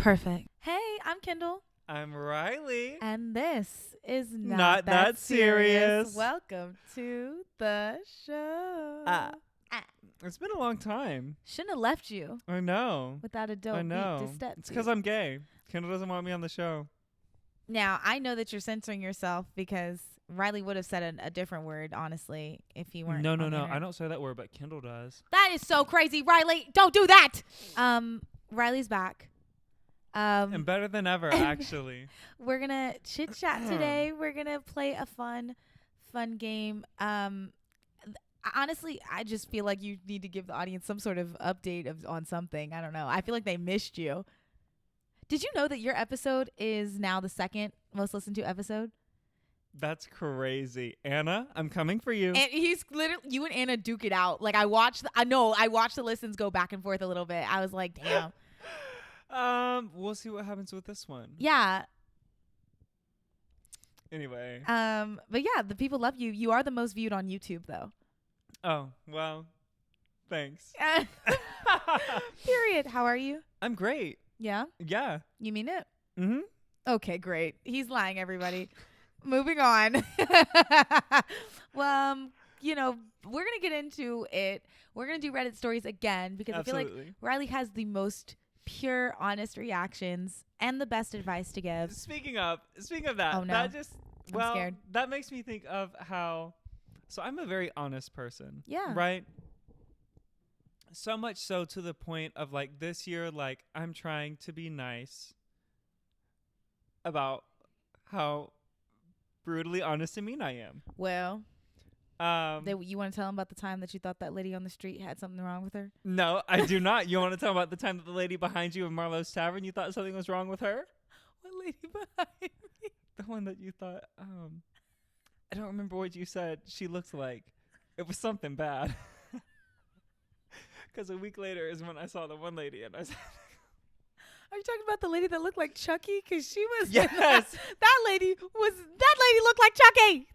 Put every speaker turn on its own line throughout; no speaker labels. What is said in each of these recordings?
Perfect. Hey, I'm Kyndal.
I'm Riley.
And this is
Not That Serious.
Welcome to the show.
It's been a long time.
Shouldn't have left you
I know.
without a dope
I know.
beat to step
It's
to.
because I'm gay. Kyndal doesn't want me on the show.
Now, I know that you're censoring yourself because Riley would have said a different word, honestly, if he weren't.
No.
on the internet.
I don't say that word, but Kyndal does.
That is so crazy, Riley. Don't do that. Riley's back.
And better than ever, actually.
We're gonna chit chat today. We're gonna play a fun game. Honestly, I just feel like you need to give the audience some sort of update on something. I don't know. I feel like they missed you. Did you know that your episode is now the second most listened to episode?
That's crazy. Anna, I'm coming for you.
And he's literally, you and Anna duke it out. Like I watched the listens go back and forth a little bit. I was like, damn.
We'll see what happens with this one.
Yeah.
Anyway.
But yeah, the people love you. You are the most viewed on YouTube though.
Oh, well, thanks.
Period. How are you?
I'm great.
Yeah?
Yeah.
You mean it?
Mm-hmm.
Okay, great. He's lying, everybody. Moving on. Well, we're going to get into it. We're going to do Reddit stories again because
Absolutely.
I feel like Riley has the most pure, honest reactions and the best advice to give.
Speaking of that,
Oh, no.
that just,
I'm scared.
that makes me think of how, so I'm a very honest person.
Yeah.
Right? So much so to the point of like this year, like I'm trying to be nice about how brutally honest and mean I am.
Well,
You
you want to tell him about the time that you thought that lady on the street had something wrong with her?
No, I do not. You want to tell about the time that the lady behind you in Marlowe's Tavern, you thought something was wrong with her?
What lady behind me?
The one that you thought, I don't remember what you said. She looks like it was something bad. Because a week later is when I saw the one lady and I said,
Are you talking about the lady that looked like Chucky? Because she was.
yes.
That lady looked like Chucky.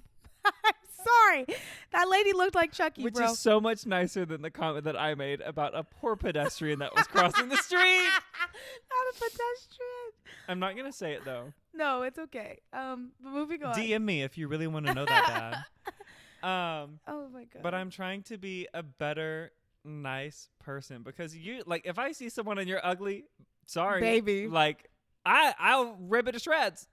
I'm sorry. That lady looked like Chucky,
Which
bro.
is so much nicer than the comment that I made about a poor pedestrian that was crossing the street.
Not a pedestrian.
I'm not going to say it though.
No, it's okay. But moving on.
DM me if you really want to know that bad.
Oh my God.
But I'm trying to be a better, nice person because you, like, if I see someone and you're ugly, sorry.
Baby.
Like, I'll rip it to shreds.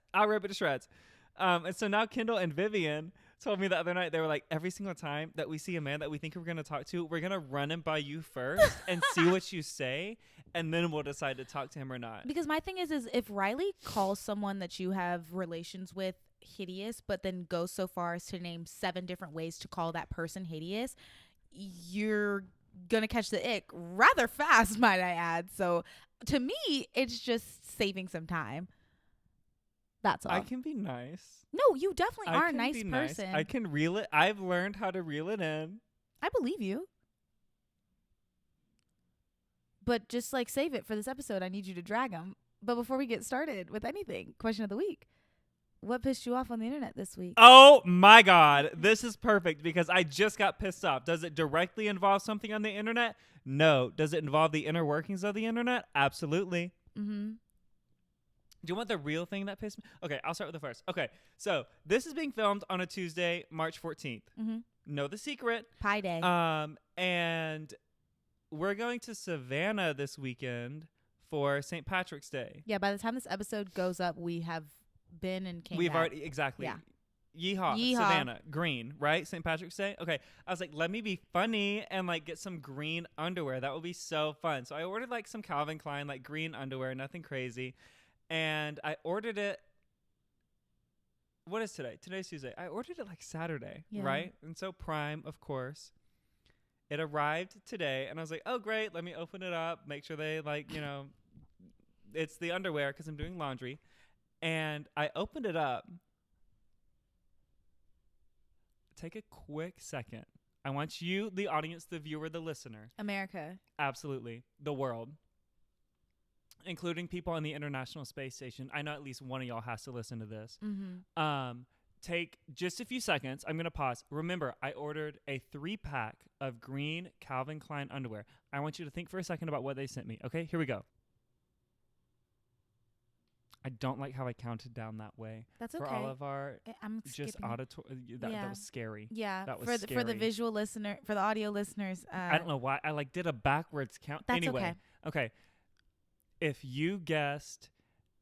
And so now Kyndal and Vivian told me the other night, they were like, every single time that we see a man that we think we're going to talk to, we're going to run him by you first and see what you say, and then we'll decide to talk to him or not.
Because my thing is if Riley calls someone that you have relations with hideous, but then goes so far as to name 7 different ways to call that person hideous, you're going to catch the ick rather fast, might I add. So to me, it's just saving some time. That's all.
I can be nice.
No, you definitely are a nice person.
I can reel it. I've learned how to reel it in.
I believe you. But just like save it for this episode. I need you to drag them. But before we get started with anything, question of the week. What pissed you off on the internet this week?
Oh my God. This is perfect because I just got pissed off. Does it directly involve something on the internet? No. Does it involve the inner workings of the internet? Absolutely.
Mm-hmm.
Do you want the real thing that pissed me? Okay, I'll start with the first. Okay, so this is being filmed on a Tuesday, March 14th.
Mm-hmm.
Know the secret.
Pie day.
And we're going to Savannah this weekend for St. Patrick's Day.
Yeah, by the time this episode goes up, we have been and came
We've
back.
already, exactly.
Yeah.
Yeehaw,
Yeehaw.
Savannah, green, right? St. Patrick's Day. Okay, I was like, let me be funny and like get some green underwear. That would be so fun. So I ordered like some Calvin Klein, like green underwear, nothing crazy. And I ordered it. What is today? Today's Tuesday. I ordered it like Saturday, right? And so Prime, of course. It arrived today, and I was like, oh, great. Let me open it up, make sure they, like, it's the underwear because I'm doing laundry. And I opened it up. Take a quick second. I want you, the audience, the viewer, the listener.
America.
Absolutely. The world. Including people on the International Space Station. I know at least one of y'all has to listen to this.
Mm-hmm.
Take just a few seconds. I'm going to pause. Remember, I ordered a 3-pack of green Calvin Klein underwear. I want you to think for a second about what they sent me. Okay, here we go. I don't like how I counted down that way.
That's okay.
For all of our
I'm
just
skipping.
auditory. That was scary.
Yeah.
That was
for
scary.
the visual listener, for the audio listeners.
I don't know why I like did a backwards count.
That's
Anyway, okay. If you guessed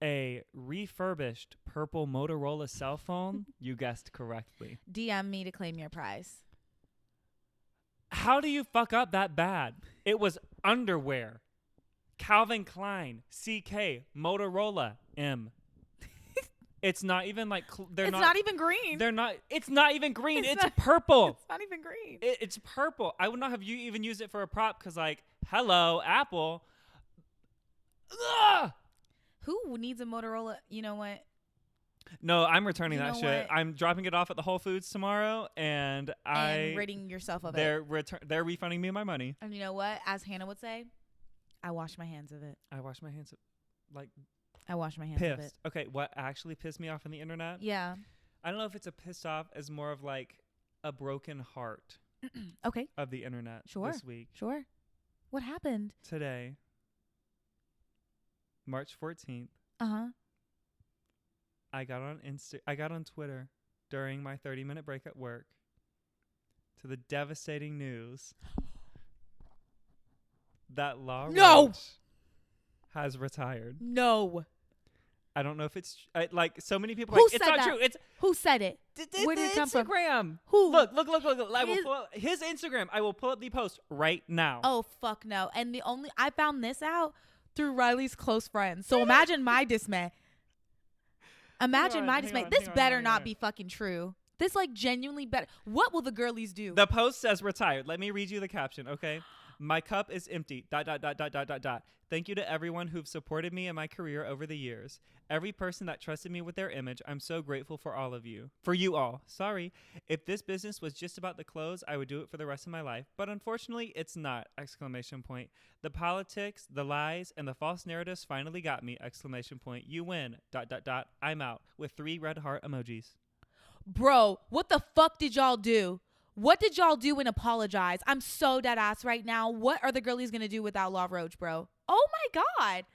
a refurbished purple Motorola cell phone, you guessed correctly.
DM me to claim your prize.
How do you fuck up that bad? It was underwear. Calvin Klein, CK, Motorola, M. It's not even like
it's not even green.
They're not. It's not even green. It's
not,
purple.
It's not even green.
It's purple. I would not have you even used it for a prop because, like, hello, Apple. Ugh!
Who needs a Motorola? You know what?
No, I'm returning
You
that
know
shit.
what?
I'm dropping it off at the Whole Foods tomorrow, and
ridding yourself of
they're
it.
They're refunding me my money.
And you know what? As Hannah would say, I wash my hands of it.
I wash my hands, like
I wash my hands of it.
pissed. Okay, what actually pissed me off on the internet?
Yeah.
I don't know if it's a pissed off as more of like a broken heart
Okay.
of the internet this week.
Sure. What happened?
Today, March 14th.
Uh-huh.
I got on Twitter during my 30-minute break at work to the devastating news that Law Roach has retired.
No.
I don't know if it's like so many people.
Who
Like,
said
it's not
that?
true. It's
Who said it? Where did it come from?
Instagram.
Who?
Look. I will pull up his Instagram. I will pull up the post right now.
Oh, fuck no. And I found this out through Riley's close friends. So imagine my dismay. This better not be fucking true. This like genuinely better. What will the girlies do?
The post says retired. Let me read you the caption, okay? My cup is empty. ... Thank you to everyone who've supported me in my career over the years. Every person that trusted me with their image, I'm so grateful for all of you. For you all. Sorry. If this business was just about the clothes, I would do it for the rest of my life. But unfortunately, it's not! ! The politics, the lies, and the false narratives finally got me! ! You win ... I'm out. With 3 red heart emojis.
Bro, what the fuck did y'all do? What did y'all do and apologize? I'm so dead ass right now. What are the girlies gonna do without Law Roach, bro? Oh my God.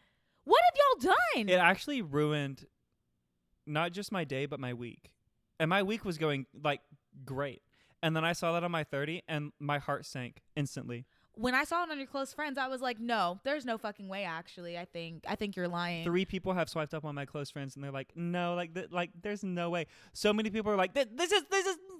What have y'all done?
It actually ruined not just my day, but my week. And my week was going like great. And then I saw that on my 30 and my heart sank instantly.
When I saw it on your close friends, I was like, no, there's no fucking way. Actually, I think you're lying.
3 people have swiped up on my close friends, and they're like, no, like there's no way. So many people are like, this is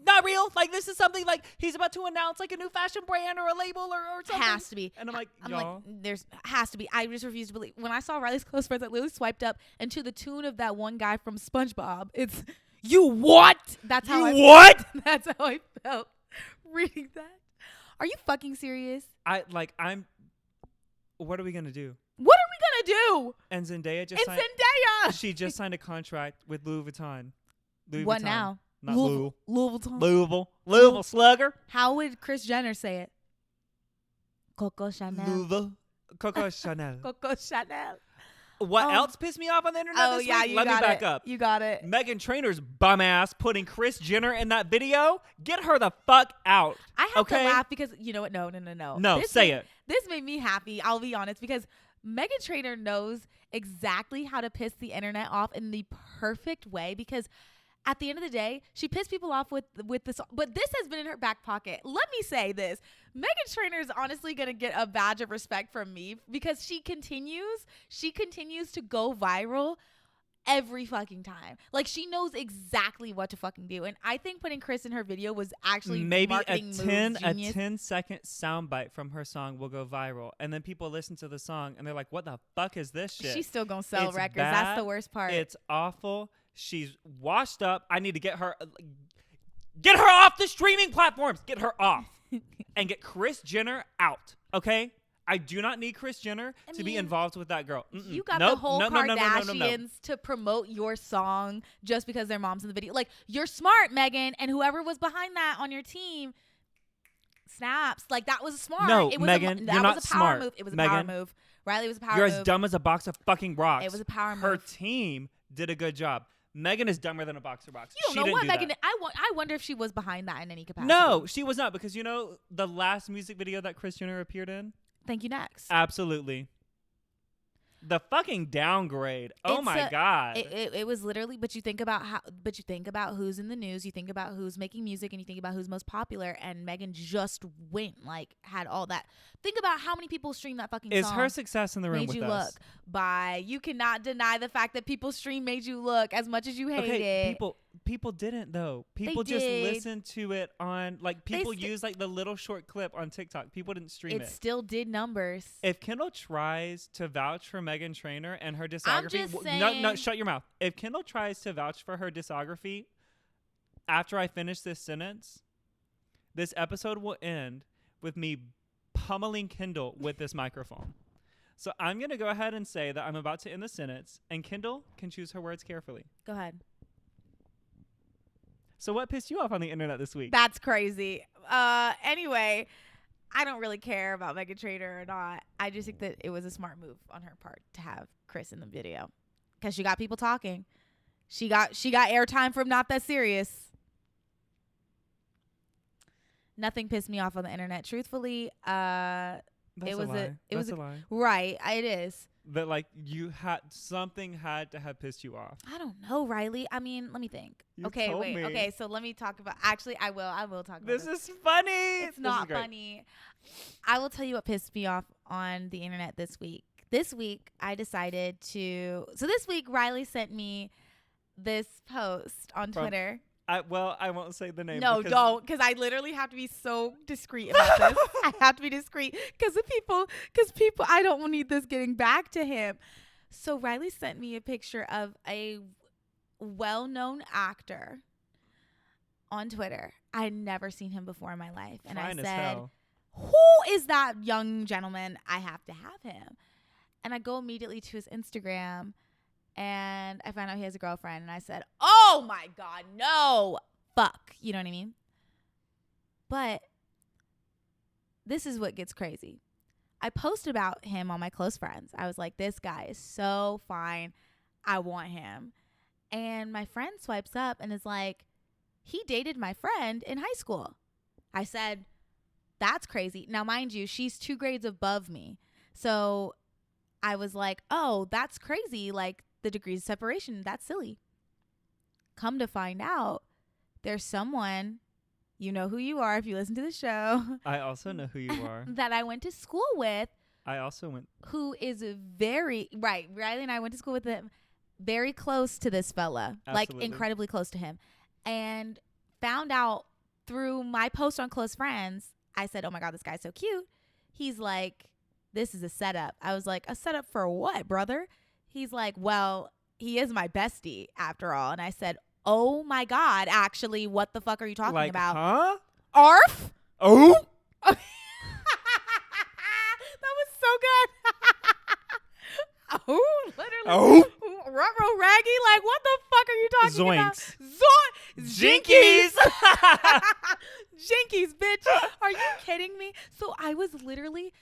not real. Like, this is something like he's about to announce like a new fashion brand or a label or something.
Has to be.
And I'm like, y'all.
There's has to be. I just refuse to believe. When I saw Riley's close friends, I literally swiped up, and to the tune of that one guy from SpongeBob, it's you what? That's how That's how I felt reading that. Are you fucking serious?
What are we gonna do?
What are we gonna do?
And Zendaya she just signed a contract with Louis Vuitton.
What now?
Not
Louisville
Slugger.
How would Kris Jenner say it? Coco Chanel.
Louisville. Coco Chanel.
Coco Chanel.
What else pissed me off on the internet this week? Let me back up.
You got it.
Meghan Trainor's bum ass putting Kris Jenner in that video. Get her the fuck out.
I have to laugh because you know what? No.
No, say it.
This made me happy. I'll be honest because Meghan Trainor knows exactly how to piss the internet off in the perfect way because at the end of the day, she pissed people off with this, but this has been in her back pocket. Let me say this. Meghan Trainor is honestly going to get a badge of respect from me because she continues to go viral every fucking time. Like, she knows exactly what to fucking do. And I think putting Kris in her video was actually
maybe
marketing
a 10-second soundbite from her song will go viral. And then people listen to the song and they're like, what the fuck is this shit?
She's still going to sell
it's
records.
Bad.
That's the worst part.
It's awful. She's washed up. I need to get her off the streaming platforms. Get her off. And get Kris Jenner out. Okay? I do not need Kris Jenner to be involved with that girl.
You got the whole Kardashians to promote your song just because their mom's in the video. Like, you're smart, Meghan, and whoever was behind that on your team, snaps. Like, that was smart.
No,
it was
Meghan, you're not smart.
Move. It was a
Meghan,
power move. Riley was a power move.
You're as dumb as a box of fucking rocks.
It was a power move.
Her team did a good job. Meghan is dumber than a box of rocks.
You don't know what Meghan did. I wonder if she was behind that in any capacity.
No, she was not because you know the last music video that Kris Jenner appeared in?
Thank you, next.
Absolutely. The fucking downgrade. Oh my God.
It was literally, but you think about who's in the news, you think about who's making music, and you think about who's most popular, and Megan just went, like, had all that. Think about how many people streamed that fucking song.
Is her success in the room
Made
with
You
us?
Look. You cannot deny the fact that people streamed Made You Look as much as you hate it.
People didn't though. People just listened to it on, like, people use like the little short clip on TikTok. People didn't stream it.
It still did numbers.
If Kyndal tries to vouch for Meghan Trainor and her discography,
I'm just saying,
no, shut your mouth. If Kyndal tries to vouch for her discography after I finish this sentence, this episode will end with me pummeling Kyndal with this microphone. So I'm going to go ahead and say that I'm about to end the sentence, and Kyndal can choose her words carefully.
Go ahead.
So what pissed you off on the internet this week?
That's crazy. Anyway, I don't really care about Meghan Trainor or not. I just think that it was a smart move on her part to have Chris in the video, because she got people talking. She got airtime from Not That Serious. Nothing pissed me off on the internet, truthfully.
That's a lie.
Right. It is.
That, like, something had to have pissed you off.
I don't know, Riley. I mean, let me think.
You
okay,
told
wait.
me.
Okay, so let me talk about. Actually, I will talk about this.
This is funny.
It's not funny. I will tell you what pissed me off on the internet this week. This week, I decided to. So this week, Riley sent me this post on Twitter.
I won't say the name.
No, don't, because I literally have to be so discreet about this. I have to be discreet because people, I don't need this getting back to him. So Riley sent me a picture of a well-known actor on Twitter. I had never seen him before in my life. And I said, who is that young gentleman? I have to have him. And I go immediately to his Instagram, and I found out he has a girlfriend. And I said, oh my God, no. Fuck. You know what I mean? But this is what gets crazy. I posted about him on my close friends. I was like, this guy is so fine. I want him. And my friend swipes up and is like, he dated my friend in high school. I said, that's crazy. Now, mind you, she's 2 grades above me. So I was like, oh, that's crazy. Like, the degrees of separation, that's silly. Come to find out, there's someone, you know who you are if you listen to the show.
I also know who you are.
That I went to school with.
I also went.
Who is Riley and I went to school with him, very close to this fella.
Absolutely.
Like, incredibly close to him. And found out through my post on Close Friends, I said, oh my God, this guy's so cute. He's like, this is a setup. I was like, a setup for what, brother? He's like, well, he is my bestie after all. And I said, oh my God, actually, what the fuck are you talking about?
Huh?
ARF?
Oh?
That was so good. Oh, literally.
Oh?
Ruh-roh raggy? Like, what the fuck are you talking
Zoinks.
about?
Jinkies.
Jinkies, bitch. Are you kidding me? So I was literally...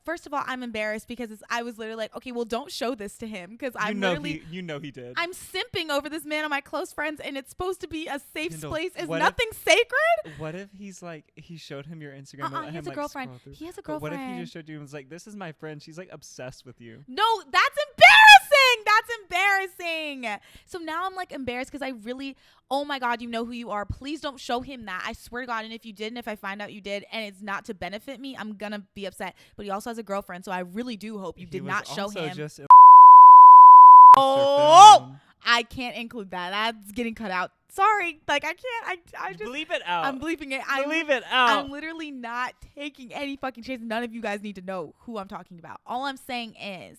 first of all, I'm embarrassed because I was literally like, okay, well, don't show this to him because I'm literally,
he did.
I'm simping over this man on my close friends, and it's supposed to be a safe
Kyndal,
place. Is nothing sacred?
What if he's like, he showed him your Instagram? And let
He has
him,
a girlfriend. He has a girlfriend.
But what if he just showed you and was like, this is my friend. She's like obsessed with you.
No, that's embarrassing. That's embarrassing. So now I'm like embarrassed because I really, oh my God, you know who you are. Please don't show him that. I swear to God. And if you did, and if I find out you did, and it's not to benefit me, I'm going to be upset. But he also has a girlfrient. So I really do hope you did not show him. Oh, I can't include that. That's getting cut out. Sorry. Like, I can't. I just
bleep it out.
I'm bleeping it.
Bleep it out.
I'm literally not taking any fucking chance. None of you guys need to know who I'm talking about. All I'm saying is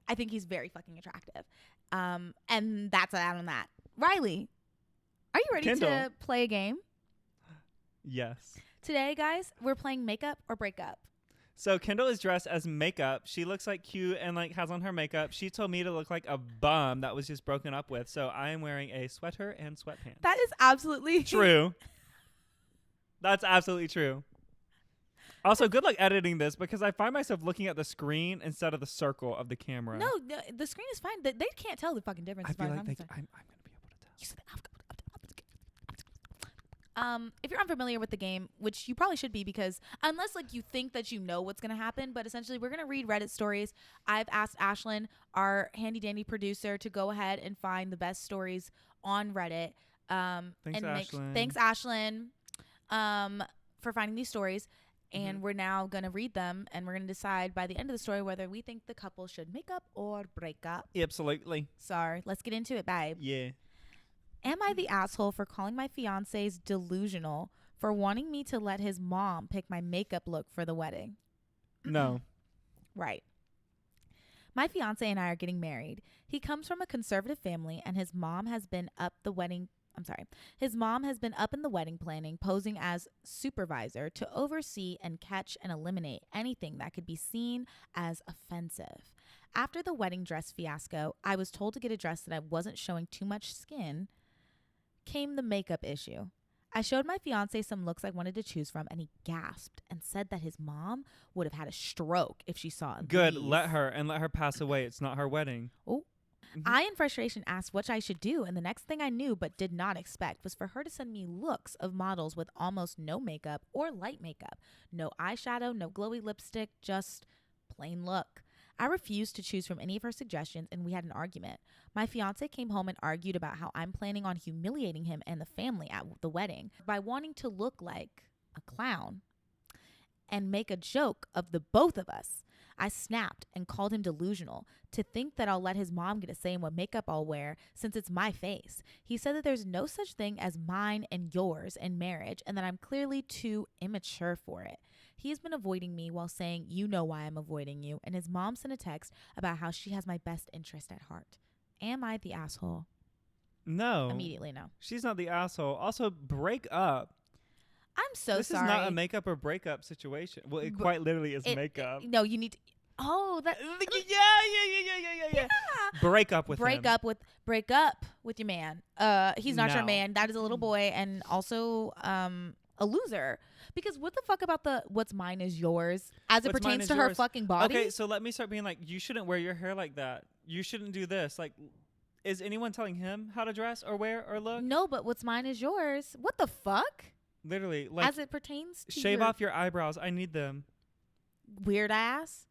I think he's very fucking attractive. And that's that on that. Riley, are you ready to play a game?
Yes.
Today, guys, we're playing Makeup or Breakup.
So Kyndal is dressed as makeup. She looks like cute and like has on her makeup. She told me to look like a bum that was just broken up with. So I am wearing a sweater and sweatpants.
That is absolutely
true. That's absolutely true. Also, good luck editing this because I find myself looking at the screen instead of the circle of the camera.
No, the screen is fine. They can't tell the fucking difference.
I feel like I'm going to be able to tell.
You said If you're unfamiliar with the game, which you probably should be, because unless like you think that you know what's gonna happen, but essentially we're gonna read Reddit stories. I've asked Ashlyn, our handy dandy producer, to go ahead and find the best stories on Reddit.
Thanks,
And
Ashlyn.
thanks, Ashlyn, for finding these stories. And we're now gonna read them, and we're gonna decide by the end of the story whether we think the couple should make up or break up.
Absolutely.
Sorry, let's get into it, babe.
Yeah.
Am I the asshole for calling my fiance's delusional for wanting me to let his mom pick my makeup look for the wedding?
No.
Right. My fiance and I are getting married. He comes from a conservative family, and his mom has been up in the wedding planning, posing as supervisor to oversee and catch and eliminate anything that could be seen as offensive. After the wedding dress fiasco, I was told to get a dress that I wasn't showing too much skin. Came the makeup issue. I showed my fiance some looks I wanted to choose from, and he gasped and said that his mom would have had a stroke if she saw
Good.
these.
Let her pass away. It's not her wedding.
Oh. I, in frustration, asked what I should do, and the next thing I knew but did not expect was for her to send me looks of models with almost no makeup or light makeup. No eyeshadow, no glowy lipstick, just plain look. I refused to choose from any of her suggestions, and we had an argument. My fiance came home and argued about how I'm planning on humiliating him and the family at the wedding by wanting to look like a clown and make a joke of the both of us. I snapped and called him delusional to think that I'll let his mom get a say in what makeup I'll wear since it's my face. He said that there's no such thing as mine and yours in marriage and that I'm clearly too immature for it. He has been avoiding me while saying, "You know why I'm avoiding you," and his mom sent a text about how she has my best interest at heart. Am I the asshole?
No.
Immediately no.
She's not the asshole. Also, break up.
I'm so
this
sorry.
This is not a makeup or breakup situation. Well, it quite literally is makeup.
No, you need to. Oh, that.
Yeah. Break up with
break
him.
Break up with your man. He's not your man. That is a little boy, and also a loser. Because what the fuck about the what's mine is yours as it pertains to her fucking body?
Okay, so let me start being like, you shouldn't wear your hair like that. You shouldn't do this. Like, is anyone telling him how to dress or wear or look?
No, but what's mine is yours. What the fuck?
Literally, like,
as it pertains to
shave off your eyebrows. I need them.
Weird ass.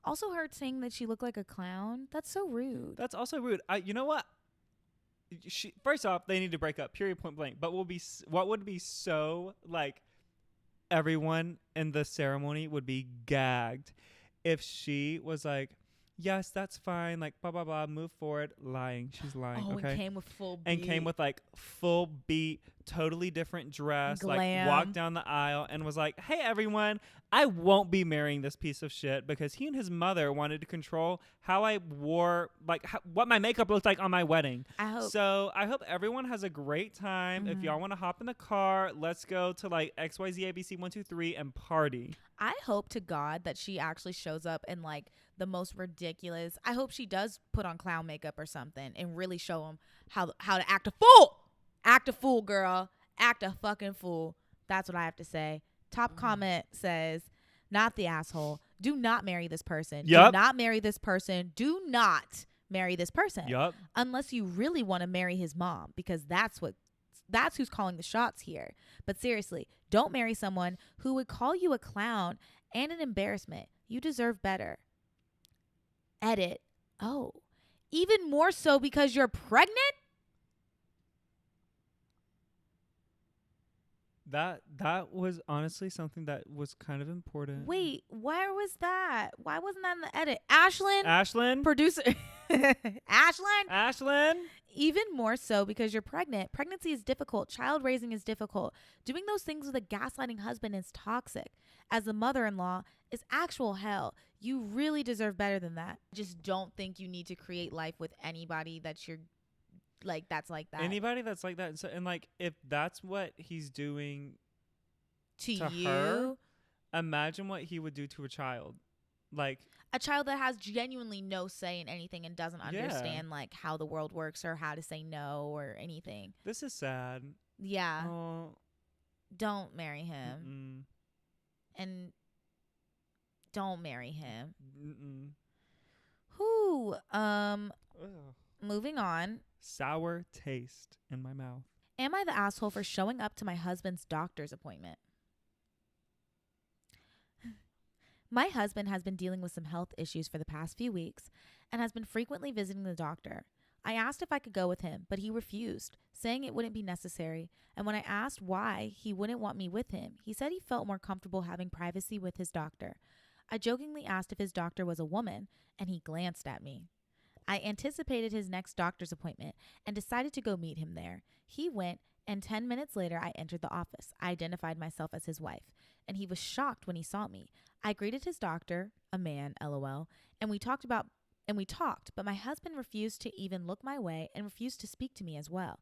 Also, her saying that she looked like a clown. That's so rude.
That's also rude. You know what? First off, they need to break up. Period. Point blank. But what would be so like, everyone in the ceremony would be gagged if she was like, yes, that's fine. Like, blah, blah, blah. Move forward. Lying. She's lying.
Oh,
okay.
And came with full beat.
And came with like full beat, totally different dress.
Glam.
Like, walked down the aisle and was like, hey, everyone, I won't be marrying this piece of shit because he and his mother wanted to control how I wore, like, what my makeup looked like on my wedding. So I hope everyone has a great time. If y'all want to hop in the car, let's go to like XYZ ABC 123 and party.
I hope to God that she actually shows up in like the most ridiculous. I hope she does put on clown makeup or something and really show him how to act a fool. Act a fool, girl. Act a fucking fool. That's what I have to say. Top comment says, not the asshole. Do not marry this person.
Yep.
Do not marry this person. Do not marry this person.
Yep.
Unless you really want to marry his mom, because that's who's calling the shots here. But seriously, don't marry someone who would call you a clown and an embarrassment. You deserve better. Edit. Oh, even more so because you're pregnant?
That was honestly something that was kind of important.
Wait, where was that? Why wasn't that in the edit? Ashlyn? Producer.
Ashlyn?
Even more so because you're pregnant. Pregnancy is difficult. Child raising is difficult. Doing those things with a gaslighting husband is toxic. As a mother-in-law is actual hell. You really deserve better than that. Just don't think you need to create life with anybody that you're like that's like that.
Anybody that's like that. And like, if that's what he's doing
to you,
her, imagine what he would do to a child. Like
a child that has genuinely no say in anything and doesn't understand like how the world works or how to say no or anything.
This is sad.
Yeah.
Oh.
Don't marry him. And don't marry him. Who? Moving on.
Sour taste in my mouth.
Am I the asshole for showing up to my husband's doctor's appointment? My husband has been dealing with some health issues for the past few weeks and has been frequently visiting the doctor. I asked if I could go with him, but he refused, saying it wouldn't be necessary. And when I asked why he wouldn't want me with him, he said he felt more comfortable having privacy with his doctor. I jokingly asked if his doctor was a woman, and he glanced at me. I anticipated his next doctor's appointment and decided to go meet him there. He went, and 10 minutes later, I entered the office. I identified myself as his wife, and he was shocked when he saw me. I greeted his doctor, a man, LOL, and we talked, but my husband refused to even look my way and refused to speak to me as well.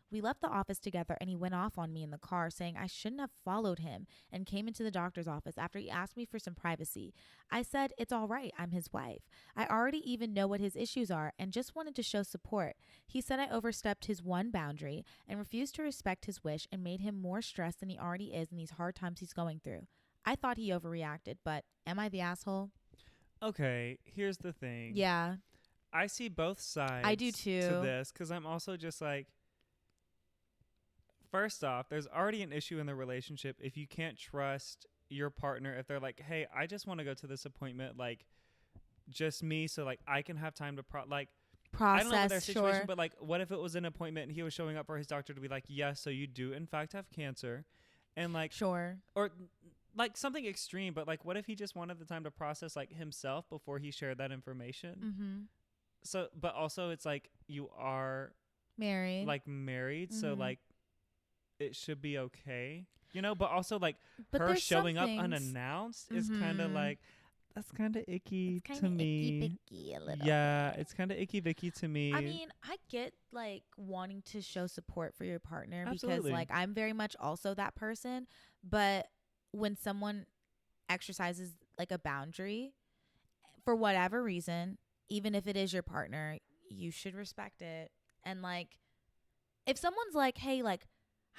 We left the office together and he went off on me in the car saying I shouldn't have followed him and came into the doctor's office after he asked me for some privacy. I said, it's all right, I'm his wife. I already even know what his issues are and just wanted to show support. He said I overstepped his one boundary and refused to respect his wish and made him more stressed than he already is in these hard times he's going through. I thought he overreacted, but am I the asshole?
Okay, here's the thing.
Yeah.
I see both sides.
I do too.
To this, because I'm also just like, first off, there's already an issue in the relationship if you can't trust your partner. If they're like, hey, I just want to go to this appointment, like, just me, so like I can have time to process. I don't know what their situation, but like, what if it was an appointment and he was showing up for his doctor to be like, yes, so you do in fact have cancer, and like,
sure,
or like something extreme, but like, what if he just wanted the time to process like himself before he shared that information?
Mm-hmm.
So, but also it's like you are
married,
mm-hmm. So like it should be okay, you know. But also like her showing up unannounced is kind of like, that's kind of icky to me.
Icky a little.
Yeah, it's kind of icky Vicky to me.
I mean, I get like wanting to show support for your partner.
Absolutely.
Because like I'm very much also that person, but when someone exercises like a boundary for whatever reason, even if it is your partner, you should respect it. And like, if someone's like, hey, like,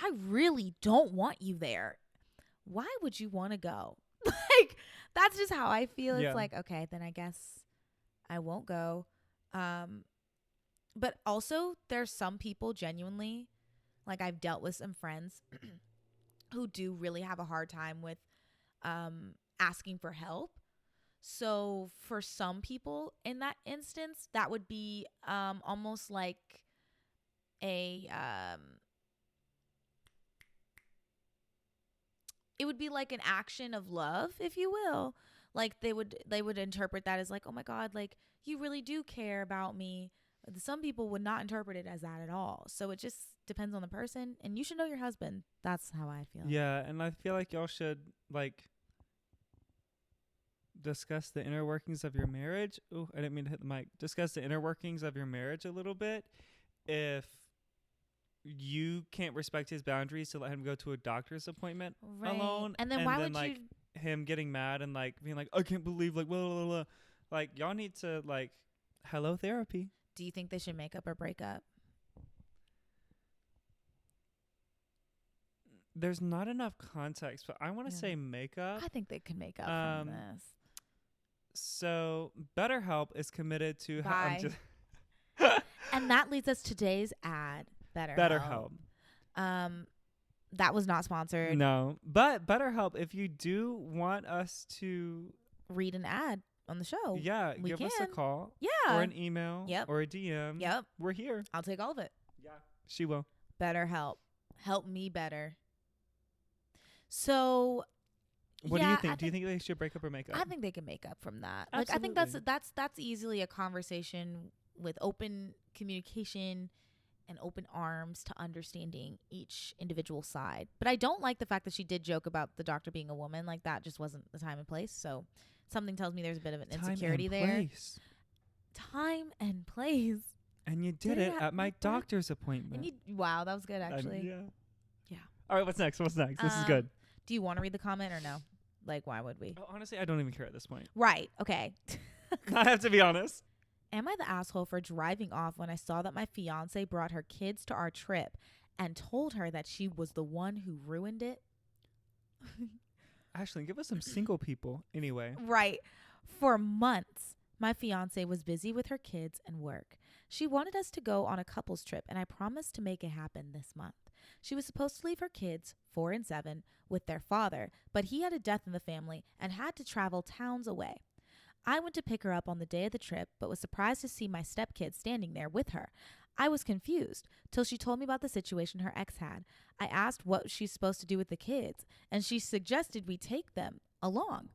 I really don't want you there, why would you want to go? Like, that's just how I feel. It's like, okay, then I guess I won't go. But also there's some people genuinely, like I've dealt with some friends who do really have a hard time with asking for help. So for some people in that instance, that would be almost like a it would be like an action of love, if you will. Like they would interpret that as like, oh my God, like you really do care about me. Some people would not interpret it as that at all. So it just depends on the person, and you should know your husband. That's how I feel.
Yeah, and I feel like y'all should like discuss the inner workings of your marriage. Oh, I didn't mean to hit the mic. Discuss the inner workings of your marriage a little bit. If you can't respect his boundaries to let him go to a doctor's appointment alone,
and then why would
like
you
him getting mad and like being like, I can't believe like blah, blah, blah. Like y'all need to like hello therapy.
Do you think they should make up or break up?
There's not enough context, but I want to say makeup.
I think they can make up from this.
So BetterHelp is committed to
and that leads us to today's ad. BetterHelp. That was not sponsored.
No, but BetterHelp, if you do want us to
read an ad on the show,
give us a call, or an email, or a DM. We're here.
I'll take all of it.
Yeah, she will.
BetterHelp, help me better. So,
what do you think? Do you think they should break up or make up?
I think they can make up from that.
Absolutely.
Like, I think that's easily a conversation with open communication and open arms to understanding each individual side. But I don't like the fact that she did joke about the doctor being a woman. Like, that just wasn't the time and place. So something tells me there's a bit of an insecurity there. Time and place.
And you did it at my doctor's appointment.
Wow, that was good, actually.
Yeah. All right, what's next? This is good.
Do you want to read the comment or no? Like, why would we?
Oh, honestly, I don't even care at this point.
Right. Okay.
I have to be honest.
Am I the asshole for driving off when I saw that my fiance brought her kids to our trip and told her that she was the one who ruined it?
Ashley, give us some single people anyway.
Right. For months, my fiance was busy with her kids and work. She wanted us to go on a couples trip, and I promised to make it happen this month. She was supposed to leave her kids, 4 and 7, with their father, but he had a death in the family and had to travel towns away. I went to pick her up on the day of the trip, but was surprised to see my stepkid standing there with her. I was confused till she told me about the situation her ex had. I asked what she's supposed to do with the kids, and she suggested we take them along.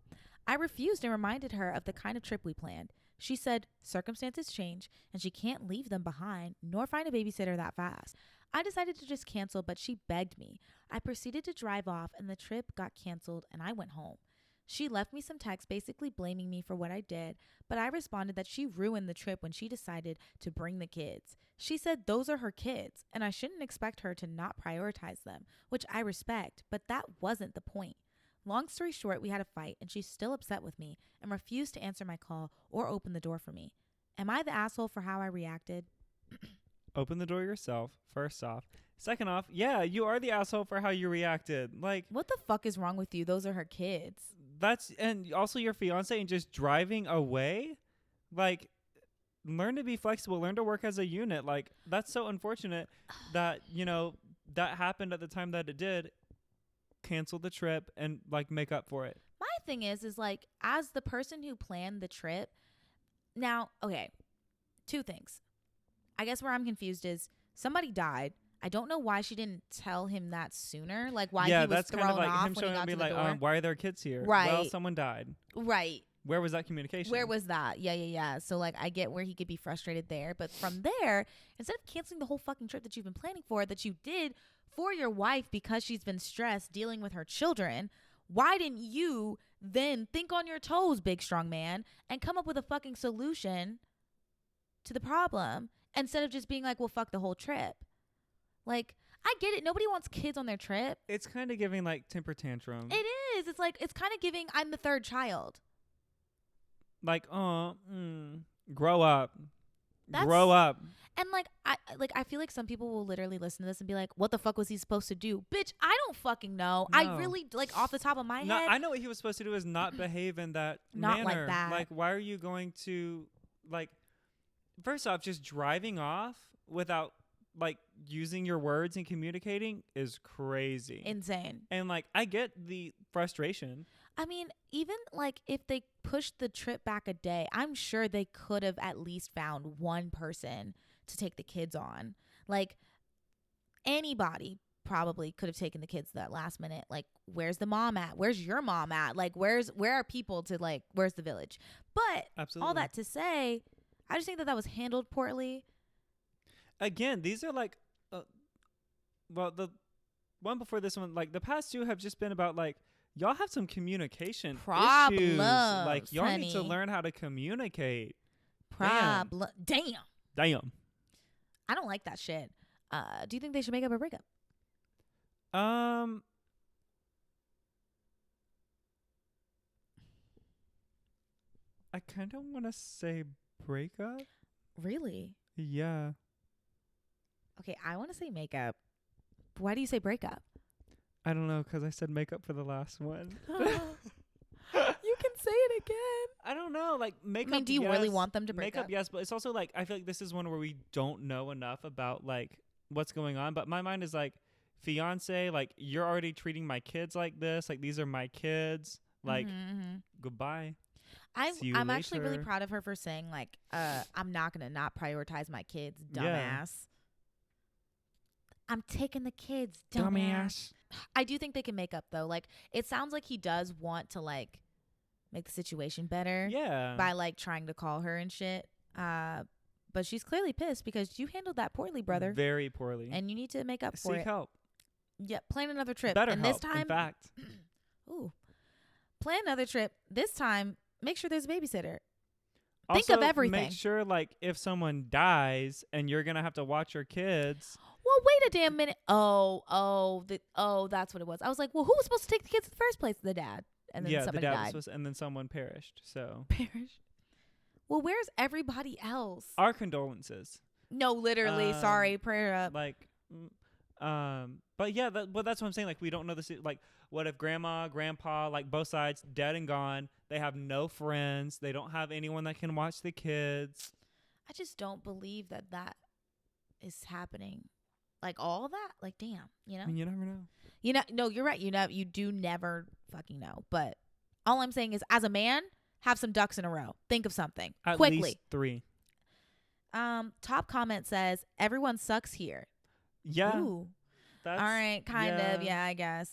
I refused and reminded her of the kind of trip we planned. She said circumstances change and she can't leave them behind nor find a babysitter that fast. I decided to just cancel, but she begged me. I proceeded to drive off and the trip got canceled and I went home. She left me some text basically blaming me for what I did, but I responded that she ruined the trip when she decided to bring the kids. She said those are her kids and I shouldn't expect her to not prioritize them, which I respect, but that wasn't the point. Long story short, we had a fight and she's still upset with me and refused to answer my call or open the door for me. Am I the asshole for how I reacted?
Open the door yourself, first off. Second off, yeah, you are the asshole for how you reacted. Like,
What the fuck is wrong with you? Those are her kids.
and also your fiance and just driving away. Like, learn to be flexible, learn to work as a unit. Like, that's so unfortunate that, that happened at the time that it did. Cancel the trip and like make up for it.
My thing is like, as the person who planned the trip, now, okay, two things. I guess where I'm confused is somebody died. I don't know why she didn't tell him that sooner. Like why he was
that's
thrown
kind of like
off
him
when he
showing
got
up
to
and
the
be
door.
like, why are there kids here?
Right.
Well, someone died.
Right.
Where was that communication?
Where was that? Yeah. So like I get where he could be frustrated there, but from there, instead of canceling the whole fucking trip that you've been planning for, that you did for your wife because she's been stressed dealing with her children, why didn't you then think on your toes, big strong man, and come up with a fucking solution to the problem instead of just being like, well, fuck the whole trip? Like, I get it. Nobody wants kids on their trip.
It's kind of giving like temper tantrum.
It is. It's like, it's kind of giving I'm the third child.
Like, grow up.
That's,
grow up.
And I feel like some people will literally listen to this and be like, what the fuck was he supposed to do? Bitch, I don't fucking know.
No.
I really, like, off the top of my head.
I know what he was supposed to do is not behave in that
Not
manner.
like that.
Like, why are you going to, like, first off, just driving off without, like, using your words and communicating is crazy.
Insane.
And, like, I get the frustration.
I mean, even like if they pushed the trip back a day, I'm sure they could have at least found one person to take the kids on. Like anybody probably could have taken the kids that last minute. Like, where's the mom at? Where's your mom at? Like, where are people to like, where's the village? But
Absolutely.
all that to say, I just think that was handled poorly.
Again, these are like, the one before this one, like the past two have just been about like, y'all have some communication issues. Like, y'all need to learn how to communicate.
Damn.
Damn.
I don't like that shit. Do you think they should make up or break up?
I kind of want to say breakup.
Really?
Yeah.
Okay, I want to say makeup. Why do you say breakup?
I don't know, because I said makeup for the last one.
You can say it again.
I don't know. Like, makeup,
I mean, do you really want them to break
makeup,
up?
yes, but it's also, like, I feel like this is one where we don't know enough about, like, what's going on. But my mind is, like, fiance, like, you're already treating my kids like this. Like, these are my kids. Like, goodbye.
I'm actually really proud of her for saying, like, I'm not going to not prioritize my kids, dumbass.
Yeah.
I'm taking the kids, dumbass. I do think they can make up, though. Like, it sounds like he does want to, like, make the situation better.
Yeah.
By, like, trying to call her and shit. But she's clearly pissed because you handled that poorly, brother.
Very poorly.
And you need to make up for it.
Seek help.
Yeah, plan another trip.
Better
and
help,
this time,
in fact.
Plan another trip. This time, make sure there's a babysitter.
Also,
think of everything.
Make sure, like, if someone dies and you're going to have to watch your kids.
Well, wait a damn minute. That's what it was. I was like, well, who was supposed to take the kids in the first place? The dad. And then somebody died.
And then someone perished. So
perished. Well, where's everybody else?
Our condolences.
No, literally. Sorry. Prayer up.
Like, but yeah, but that's what I'm saying. Like, we don't know this. Like, what if grandma, grandpa, like both sides, dead and gone? They have no friends. They don't have anyone that can watch the kids.
I just don't believe that is happening. Like all that, like damn, you know.
I mean, you never know.
No, you're right. You do never fucking know. But all I'm saying is, as a man, have some ducks in a row. Think of something
At
quickly.
least 3.
Top comment says everyone sucks here.
Yeah.
Ooh.
That's,
all right, kind of. Yeah, I guess.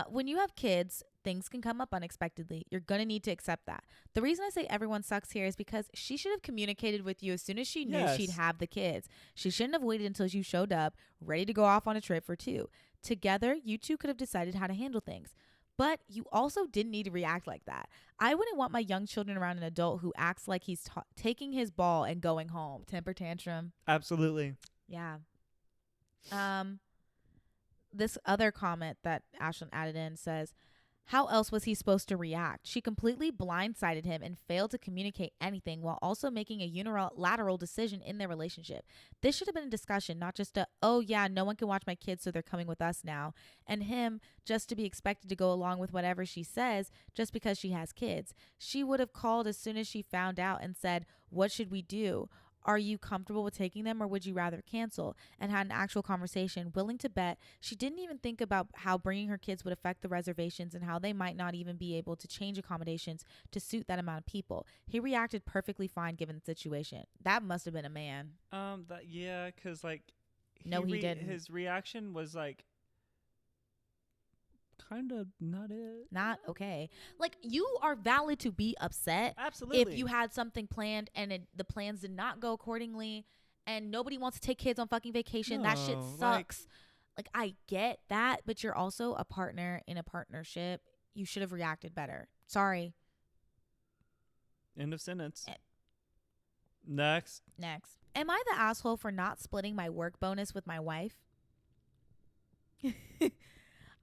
When you have kids, things can come up unexpectedly. You're going to need to accept that. The reason I say everyone sucks here is because she should have communicated with you as soon as she knew she'd have the kids. She shouldn't have waited until you showed up, ready to go off on a trip for 2. Together, you two could have decided how to handle things. But you also didn't need to react like that. I wouldn't want my young children around an adult who acts like he's taking his ball and going home. Temper tantrum.
Absolutely.
Yeah. This other comment that Ashlyn added in says, how else was he supposed to react? She completely blindsided him and failed to communicate anything while also making a unilateral decision in their relationship. This should have been a discussion, not just a, oh yeah, no one can watch my kids, so they're coming with us now. And him just to be expected to go along with whatever she says just because she has kids. She would have called as soon as she found out and said, what should we do? Are you comfortable with taking them, or would you rather cancel? And had an actual conversation, willing to bet she didn't even think about how bringing her kids would affect the reservations and how they might not even be able to change accommodations to suit that amount of people. He reacted perfectly fine given the situation. That must have been a man.
Because like,
no, he didn't.
His reaction was like, kind of not
okay. Like, you are valid to be upset.
Absolutely.
If you had something planned and the plans did not go accordingly and nobody wants to take kids on fucking vacation. That shit sucks. Like I get that, but you're also a partner in a partnership. You should have reacted better. Sorry.
End of sentence. Next.
Am I the asshole for not splitting my work bonus with my wife?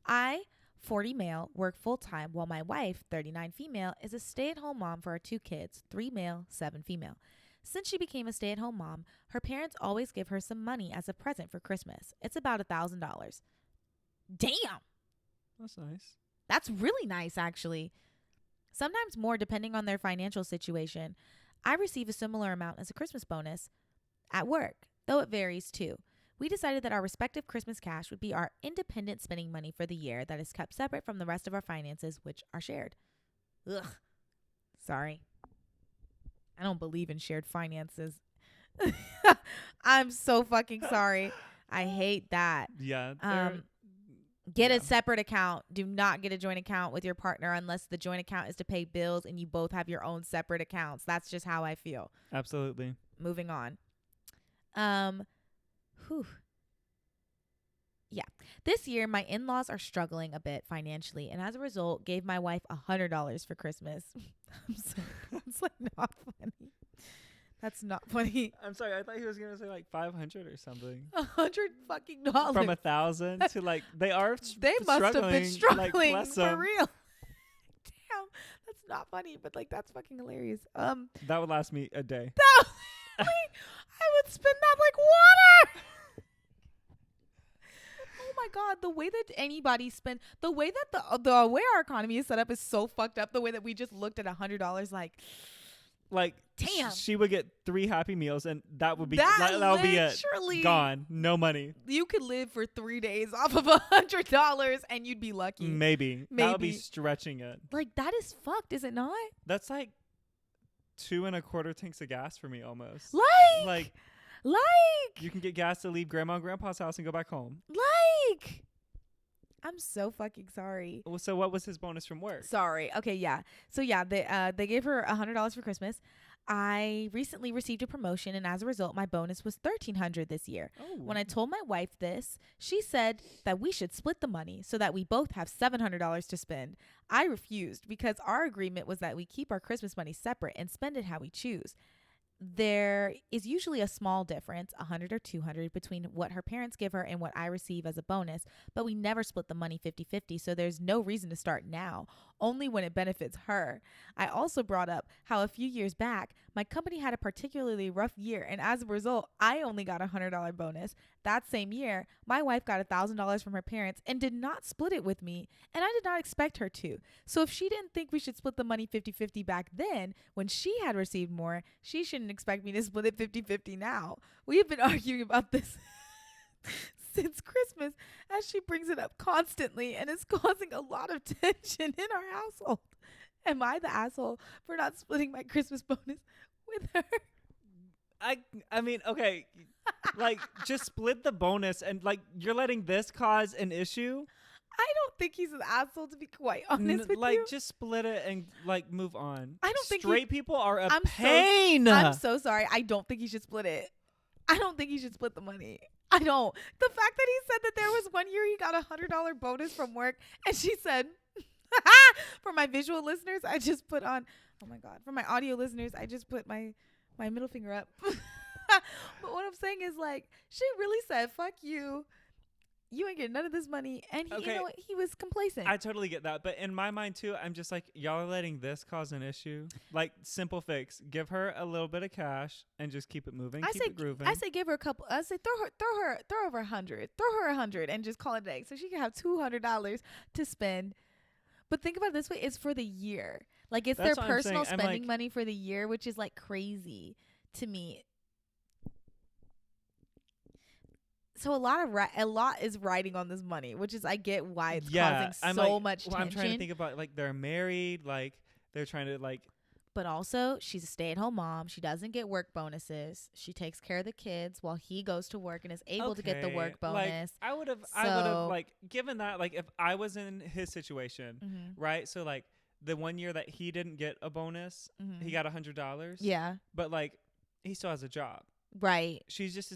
I, 40 male, work full-time while my wife, 39 female, is a stay-at-home mom for our 2 kids, 3 male, 7 female. Since she became a stay-at-home mom, her parents always give her some money as a present for Christmas. It's about $1,000. Damn.
That's nice.
That's really nice, actually. Sometimes more depending on their financial situation. I receive a similar amount as a Christmas bonus at work, though it varies too. We decided that our respective Christmas cash would be our independent spending money for the year that is kept separate from the rest of our finances, which are shared. Ugh. Sorry. I don't believe in shared finances. I'm so fucking sorry. I hate that.
Yeah.
Get a separate account. Do not get a joint account with your partner unless the joint account is to pay bills and you both have your own separate accounts. That's just how I feel.
Absolutely.
Moving on. Yeah. This year, my in-laws are struggling a bit financially, and as a result, gave my wife $100 for Christmas. It's like not funny. That's not funny.
I'm sorry. I thought he was gonna say like 500 or something.
$100 fucking dollars
from 1,000 to like they must
have been struggling
like,
for real. Damn, that's not funny, but like that's fucking hilarious.
That would last me a day.
I would spend that like water. Oh my god, the way that anybody spend, the way that the way our economy is set up is so fucked up. The way that we just looked at $100 like damn,
she would get 3 Happy Meals and that would be that would be it. Gone, no money.
You could live for 3 days off of $100 and you'd be lucky.
Maybe that would be stretching it.
Like that is fucked, is it not?
That's like 2 1/4 tanks of gas for me almost. Like you can get gas to leave grandma and grandpa's house and go back home.
I'm so fucking sorry.
So what was his bonus from work?
Sorry. Okay, yeah. So yeah, they gave her $100 for Christmas. I recently received a promotion, and as a result, my bonus was $1,300 this year. Oh. When I told my wife this, she said that we should split the money so that we both have $700 to spend. I refused because our agreement was that we keep our Christmas money separate and spend it how we choose. There is usually a small difference, $100 or $200, between what her parents give her and what I receive as a bonus, but we never split the money 50-50, so there's no reason to start now, only when it benefits her. I also brought up how a few years back, my company had a particularly rough year, and as a result, I only got a $100 bonus. That same year, my wife got $1,000 from her parents and did not split it with me, and I did not expect her to. So if she didn't think we should split the money 50-50 back then, when she had received more, she shouldn't expect me to split it 50-50 now. We have been arguing about this since Christmas, as she brings it up constantly and is causing a lot of tension in our household. Am I the asshole for not splitting my Christmas bonus with her?
I mean, okay, like just split the bonus, and like you're letting this cause an issue.
I don't think he's an asshole, to be quite honest with
Like
you.
just split it and like move on.
I don't think
straight people are a
I'm
pain.
I'm so sorry. I don't think he should split it. I don't think he should split the money. I don't. The fact that he said that there was one year he got $100 bonus from work, and she said, for my visual listeners, I just put on, oh my God, for my audio listeners, I just put my middle finger up. But what I'm saying is, like, she really said, fuck you. You ain't getting none of this money. And he, you know what? He was complacent.
I totally get that. But in my mind, too, I'm just like, y'all are letting this cause an issue. Like, simple fix. Give her a little bit of cash and just keep it moving. Keep it grooving.
I say give her a couple. I say throw over 100. Throw her 100 and just call it a day. So she can have $200 to spend. But think about it this way. It's for the year. Like, it's their personal spending money for the year, which is, like, crazy to me. So a lot is riding on this money, which is, I get why it's causing so much tension.
I'm trying to think about, like, they're married, like they're trying to, like.
But also, she's a stay-at-home mom. She doesn't get work bonuses. She takes care of the kids while he goes to work and is able to get the work bonus.
Like, I would have like given that, like, if I was in his situation, right? So like the one year that he didn't get a bonus, he got $100.
Yeah.
But like he still has a job.
Right.
She's just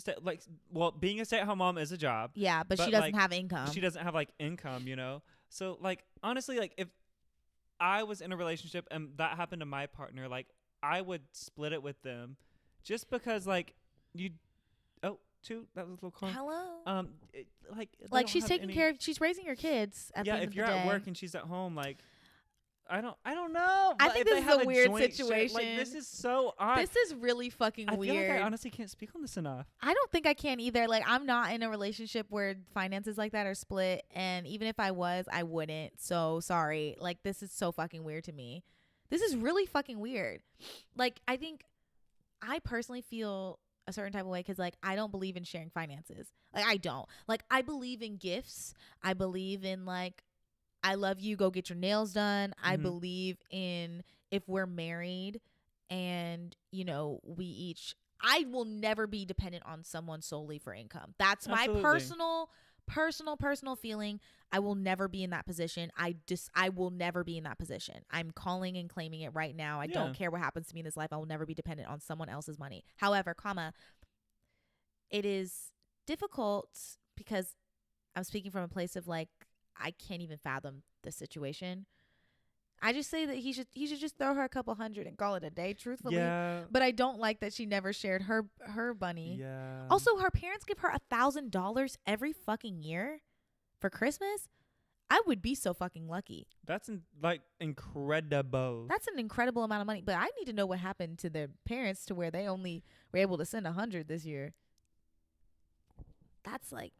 being a stay-at-home mom is a job.
Yeah, but she doesn't have income.
She doesn't have like income, you know? So like honestly, like if I was in a relationship and that happened to my partner, like I would split it with them just because like that was a little call.
Hello.
Like
she's taking care of, she's raising your kids at the end of the day.
If you're at work and she's at home, like I don't know.
I think this is a weird situation.
Like, this is so odd.
This is really fucking weird.
I feel like I honestly can't speak on this enough.
I don't think I can either. Like, I'm not in a relationship where finances like that are split. And even if I was, I wouldn't. So sorry. Like, this is so fucking weird to me. This is really fucking weird. Like, I think I personally feel a certain type of way because, like, I don't believe in sharing finances. Like, I don't. Like, I believe in gifts. I believe in, like, I love you, go get your nails done. I believe in if we're married and, you know, I will never be dependent on someone solely for income. That's my personal feeling. I will never be in that position. I will never be in that position. I'm calling and claiming it right now. I don't care what happens to me in this life. I will never be dependent on someone else's money. However, it is difficult because I'm speaking from a place of like, I can't even fathom the situation. I just say that he should just throw her a couple hundred and call it a day, truthfully.
Yeah.
But I don't like that she never shared her money.
Yeah.
Also, her parents give her $1,000 every fucking year for Christmas. I would be so fucking lucky.
That's incredible.
That's an incredible amount of money. But I need to know what happened to their parents to where they only were able to send 100 this year. That's like,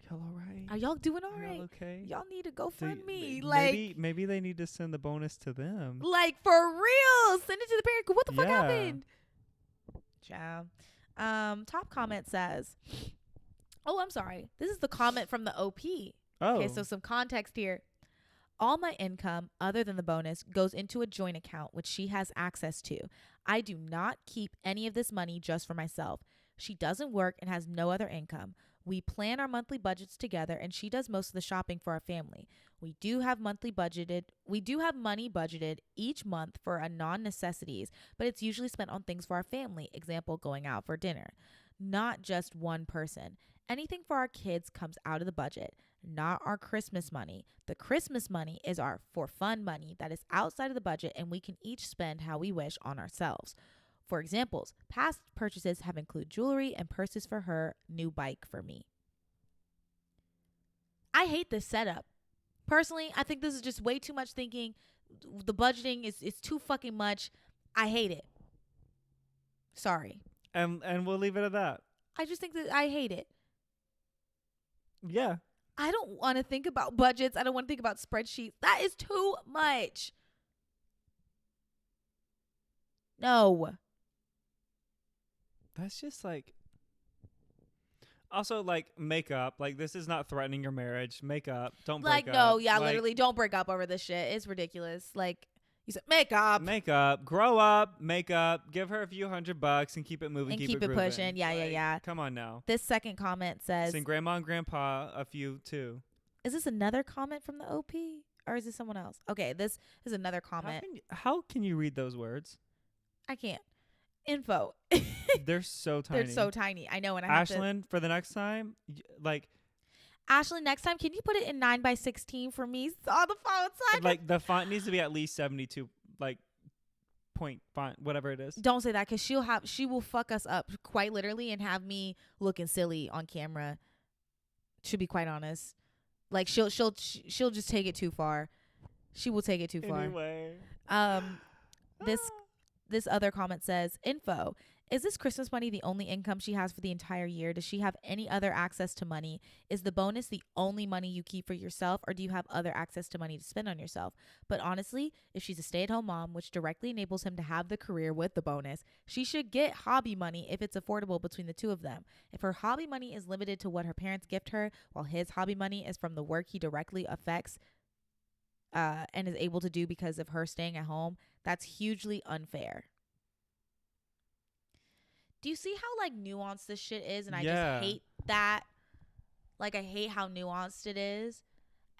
y'all all right?
are y'all doing all right?
Y'all okay?
Y'all need to go fund me.
Maybe they need to send the bonus to them.
Like, for real. Send it to the parent. What the fuck happened? Ciao. Top comment says, oh, I'm sorry. This is the comment from the OP.
Oh.
Okay, so some context here. All my income, other than the bonus, goes into a joint account, which she has access to. I do not keep any of this money just for myself. She doesn't work and has no other income. We plan our monthly budgets together, and she does most of the shopping for our family. We do have money budgeted each month for a non-necessities, but it's usually spent on things for our family. Example, going out for dinner. Not just one person. Anything for our kids comes out of the budget, not our Christmas money. The Christmas money is our for fun money that is outside of the budget, and we can each spend how we wish on ourselves. For examples, past purchases have included jewelry and purses for her, new bike for me. I hate this setup. Personally, I think this is just way too much thinking. The budgeting is too fucking much. I hate it. Sorry.
And we'll leave it at that.
I just think that I hate it.
Yeah.
I don't want to think about budgets. I don't want to think about spreadsheets. That is too much. No.
That's just like, Also, like, makeup. Like, this is not threatening your marriage. Makeup. Don't
Like,
break
no,
up.
yeah,
Like,
literally, don't break up over this shit. It's ridiculous. Like, you said makeup
makeup. Grow up. Makeup. Give her a few $100 and keep it moving.
and
keep
keep
it
it
grooving.
pushing. Yeah,
Like,
yeah.
Come on now.
This second comment says,
Send grandma and grandpa a few too.
is this another comment from the OP? Or is this someone else? Okay, this is another comment.
How can you read those words?
I can't. Info.
They're so tiny.
They're so tiny. I know. And I have to.
Ashlyn, for the next time, like,
Ashlyn, next time, can you put it in 9:16 for me on the phone? So
like the font needs to be at least 72, like, point font, whatever it is.
Don't say that, because she will fuck us up quite literally and have me looking silly on camera. To be quite honest, like she'll just take it too far. She will take it too far.
Anyway,
This other comment says, info. Is this Christmas money the only income she has for the entire year? Does she have any other access to money? Is the bonus the only money you keep for yourself, or do you have other access to money to spend on yourself? But honestly, if she's a stay-at-home mom, which directly enables him to have the career with the bonus, she should get hobby money if it's affordable between the two of them. If her hobby money is limited to what her parents gift her, while his hobby money is from the work he directly affects and is able to do because of her staying at home, that's hugely unfair. Do you see how, like, nuanced this shit is? And I just hate that. Like, I hate how nuanced it is.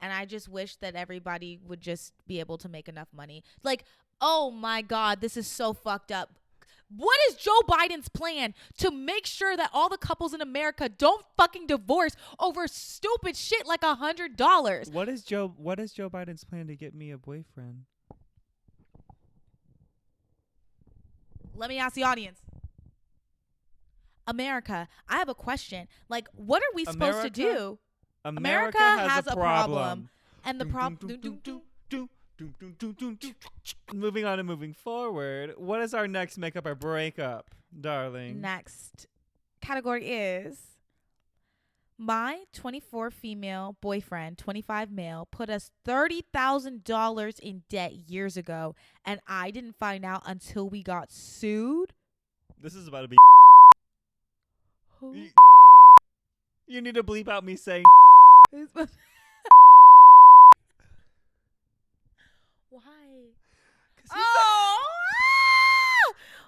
And I just wish that everybody would just be able to make enough money. Like, oh my God, this is so fucked up. What is Joe Biden's plan to make sure that all the couples in America don't fucking divorce over stupid shit like $100?
What is Joe Biden's plan to get me a boyfriend?
Let me ask the audience. America, I have a question. Like, what are we supposed to do?
America has a problem.
And the problem...
Moving on and moving forward, what is our next makeup or breakup, darling?
Next category is... My 24 female boyfriend, 25 male, put us $30,000 in debt years ago, and I didn't find out until we got sued.
This is about to be...
Who?
You need to bleep out me saying...
Why? Oh!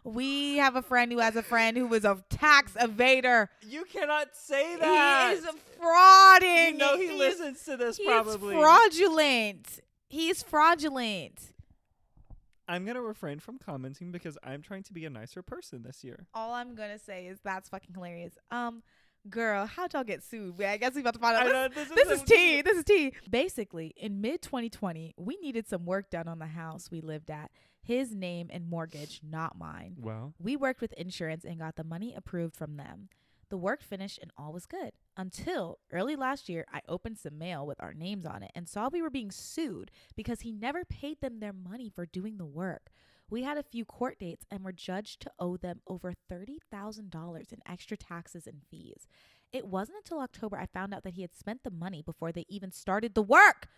We have a friend who has a friend who was a tax evader.
You cannot say that.
He is frauding.
You know he listens to this probably.
He's fraudulent.
I'm going to refrain from commenting because I'm trying to be a nicer person this year.
All I'm going to say is that's fucking hilarious. Girl, how'd y'all get sued? I guess we about to find out. This is tea. This is tea. Basically, in mid-2020, we needed some work done on the house we lived at. His name and mortgage, not mine.
Well,
we worked with insurance and got the money approved from them. The work finished and all was good. Until early last year, I opened some mail with our names on it and saw we were being sued because he never paid them their money for doing the work. We had a few court dates and were judged to owe them over $30,000 in extra taxes and fees. It wasn't until October I found out that he had spent the money before they even started the work.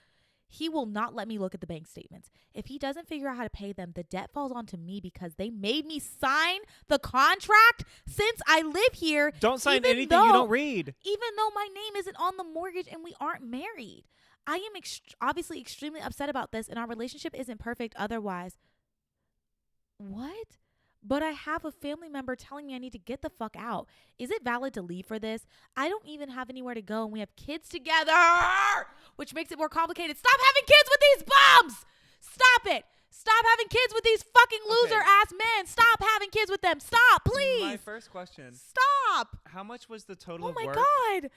He will not let me look at the bank statements. If he doesn't figure out how to pay them, the debt falls onto me because they made me sign the contract since I live here.
Don't sign anything you don't read.
Even though my name isn't on the mortgage and we aren't married. I am obviously extremely upset about this, and our relationship isn't perfect otherwise. What? But I have a family member telling me I need to get the fuck out. Is it valid to leave for this? I don't even have anywhere to go and we have kids together, which makes it more complicated. Stop having kids with these bums! Stop it! Stop having kids with these fucking loser-ass men. Stop having kids with them. Stop, please.
My first question.
Stop.
How much was the total of work?
Oh, my God.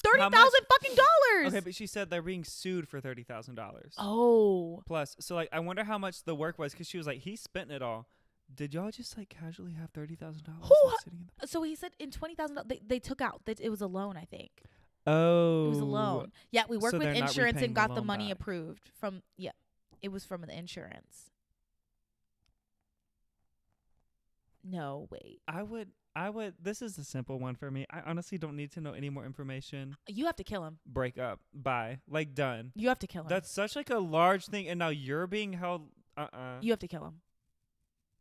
$30,000 fucking dollars.
Okay, but she said they're being sued for $30,000.
Oh.
Plus, so, like, I wonder how much the work was because she was like, he spent it all. Did y'all just, like, casually have $30,000 sitting in the...
So he said in $20,000 they took out that it was a loan, I think.
Oh.
It was a loan. Yeah, we worked with insurance and got the money
back.
approved from, yeah, it was from the insurance. No, wait.
I would, this is a simple one for me. I honestly don't need to know any more information.
You have to kill him.
Break up. Bye. Like, done.
You have to kill him.
That's such, like, a large thing, and now you're being held,
You have to kill him.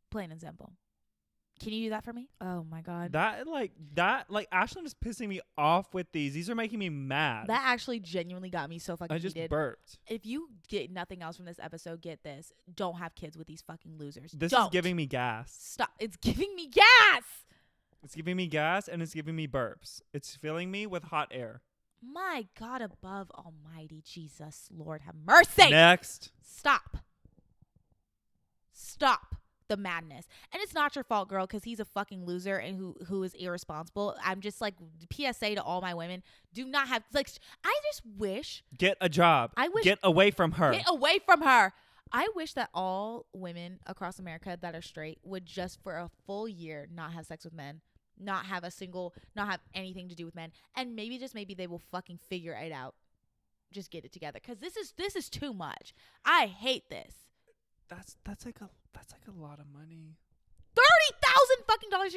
Plain and simple. Can you do that for me? Oh my God.
That Ashlyn is pissing me off with these. These are making me mad.
That actually genuinely got me so fucking
I just
heated.
burped.
If you get nothing else from this episode, get this. Don't have kids with these fucking losers.
This
Don't.
is giving me gas.
Stop. It's giving me gas.
It's giving me gas and it's giving me burps. It's filling me with hot air.
My God above almighty Jesus, Lord have mercy.
Next.
Stop the madness. And it's not your fault, girl, because he's a fucking loser and who is irresponsible. I'm just like, PSA to all my women, do not have, like, I just wish.
Get a job.
I wish.
Get away from her.
Get away from her. I wish that all women across America that are straight would just for a full year not have sex with men, not have anything to do with men, and maybe they will fucking figure it out. Just get it together, because this is too much. I hate this.
That's like a lot of money.
$30,000 fucking dollars.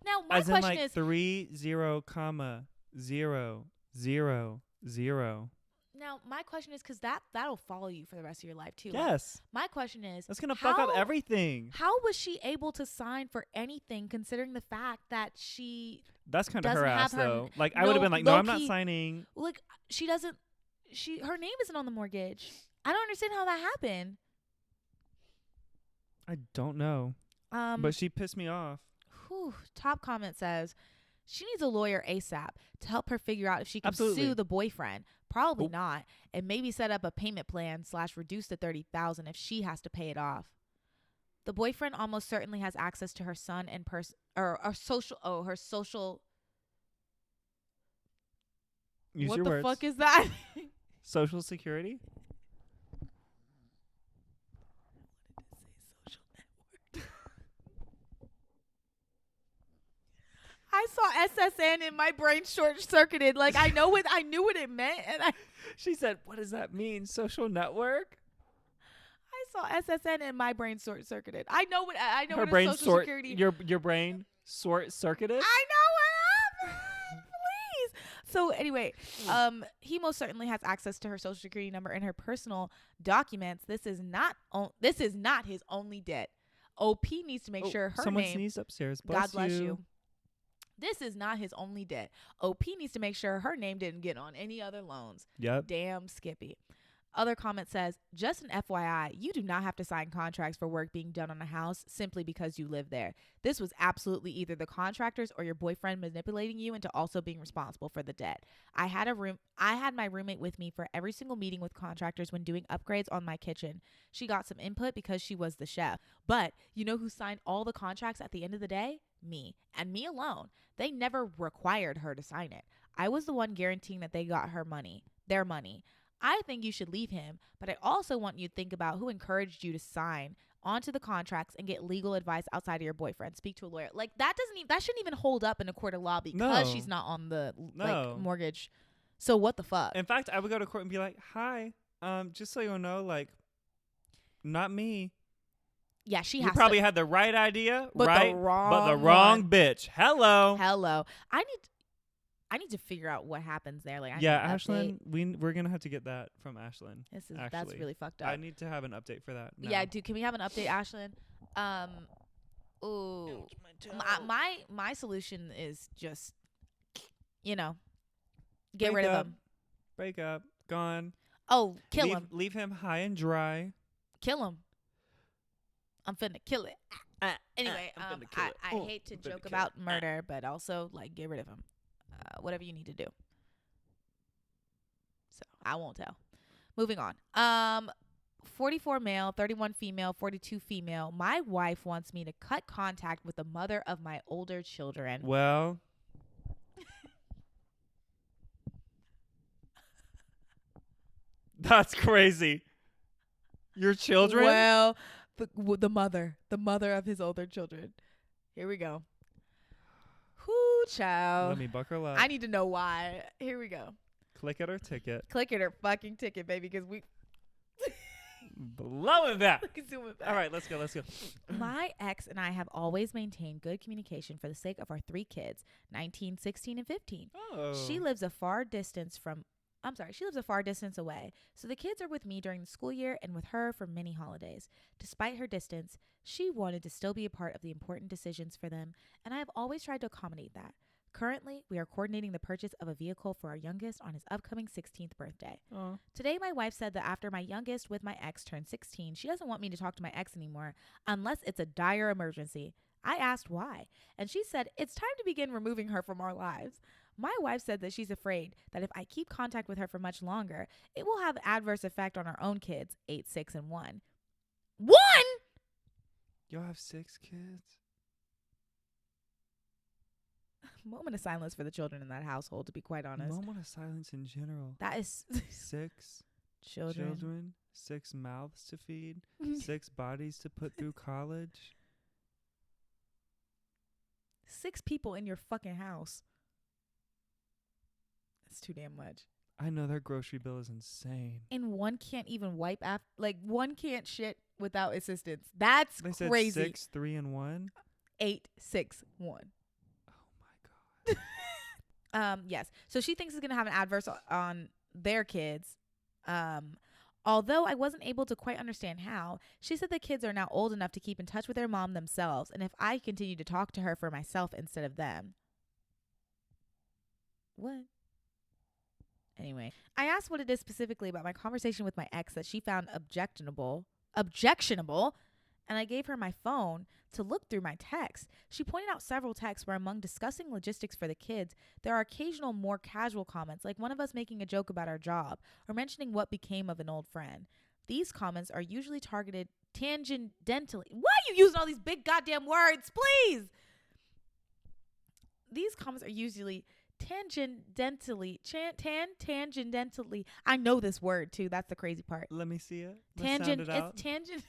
Now my
As
question
in like
is
30,000.
Now my question is, because that'll follow you for the rest of your life too.
Yes.
Like, my question is,
That's gonna fuck up everything.
How was she able to sign for anything, considering the fact that she
That's kind of her
doesn't
ass
have her
though. Like I would have been like, no, I'm not signing.
Like her name isn't on the mortgage. I don't understand how that happened.
I don't know. But she pissed me off.
Top comment says she needs a lawyer ASAP to help her figure out if she can
Absolutely.
sue the boyfriend. Probably not, and maybe set up a payment plan / reduce the $30,000 if she has to pay it off. The boyfriend almost certainly has access to her son and her social.
Use
what
your
the
words.
fuck is that?
Social security.
I saw SSN and my brain short circuited. Like I knew what it meant, and
She said, "What does that mean? Social network?"
I saw SSN and my brain short circuited. I know what
Her
what
brain
a social security.
Your brain short circuited.
I know what happened. Please. So anyway, he most certainly has access to her social security number and her personal documents. This is not his only debt. OP needs to make sure her
someone
name.
sneezed upstairs.
God bless you. This is not his only debt. OP needs to make sure her name didn't get on any other loans.
Yep.
Damn Skippy. Other comment says, just an FYI, you do not have to sign contracts for work being done on a house simply because you live there. This was absolutely either the contractors or your boyfriend manipulating you into also being responsible for the debt. I had my roommate with me for every single meeting with contractors when doing upgrades on my kitchen. She got some input because she was the chef. But you know who signed all the contracts at the end of the day? Me. And me alone. They never required her to sign it. I was the one guaranteeing that they got their money. I think you should leave him, but I also want you to think about who encouraged you to sign onto the contracts and get legal advice outside of your boyfriend. Speak to a lawyer. Like that shouldn't even hold up in a court of law because she's not on the mortgage. So what the fuck?
In fact, I would go to court and be like, "Hi, just so you know, like, not me."
Yeah, she
You probably had the right idea,
but
right?
The
wrong bitch. Hello.
I need to figure out what happens there. Like,
Ashlyn, we're gonna have to get that from Ashlyn.
That's really fucked up.
I need to have an update for that. Now.
Yeah, dude. Can we have an update, Ashlyn? My solution is just, get rid of him.
Break up. Gone.
Oh, kill him.
Leave him high and dry.
Kill him. I'm finna kill it. Anyway, I hate to joke about murder, but also like get rid of him. Whatever you need to do. So I won't tell. Moving on. 44 male, 31 female, 42 female. My wife wants me to cut contact with the mother of my older children.
Well. That's crazy. Your children?
Well, the mother of his older children. Here we go. Whoo, child.
Let me buckle up.
I need to know why. Here we go.
Click it or ticket.
Click it or fucking ticket, baby, because we
blowing that.
All
right, let's go.
My ex and I have always maintained good communication for the sake of our 3 kids, 19, 16, and 15.
Oh.
She lives a far distance from I'm sorry, she lives a far distance away, so the kids are with me during the school year and with her for many holidays. Despite her distance, she wanted to still be a part of the important decisions for them, and I have always tried to accommodate that. Currently, we are coordinating the purchase of a vehicle for our youngest on his upcoming 16th birthday.
Oh.
Today, my wife said that after my youngest with my ex turned 16, she doesn't want me to talk to my ex anymore unless it's a dire emergency. I asked why, and she said it's time to begin removing her from our lives. My wife said that she's afraid that if I keep contact with her for much longer, it will have an adverse effect on our own kids, 8, 6, and 1. 1?
Y'all have 6 kids?
Moment of silence for the children in that household, to be quite honest.
Moment of silence in general.
That is
6
children.
6 mouths to feed, 6 bodies to put through college.
6 people in your fucking house. That's too damn much.
I know their grocery bill is insane.
And one can't even wipe after, like one can't shit without assistance. That's
They said
crazy.
6, 3, and 1.
8, 6, 1.
Oh my god.
Yes. So she thinks it's gonna have an adverse on their kids. Although I wasn't able to quite understand how, she said the kids are now old enough to keep in touch with their mom themselves, and if I continue to talk to her for myself instead of them. What? Anyway, I asked what it is specifically about my conversation with my ex that she found objectionable, and I gave her my phone to look through my texts. She pointed out several texts where among discussing logistics for the kids, there are occasional more casual comments, like one of us making a joke about our job or mentioning what became of an old friend. These comments are usually targeted tangentially. Why are you using all these big goddamn words, please? These comments are usually tangentially. I know this word too. That's the crazy part.
Let me see it. Let's sound it out.
It's tangent.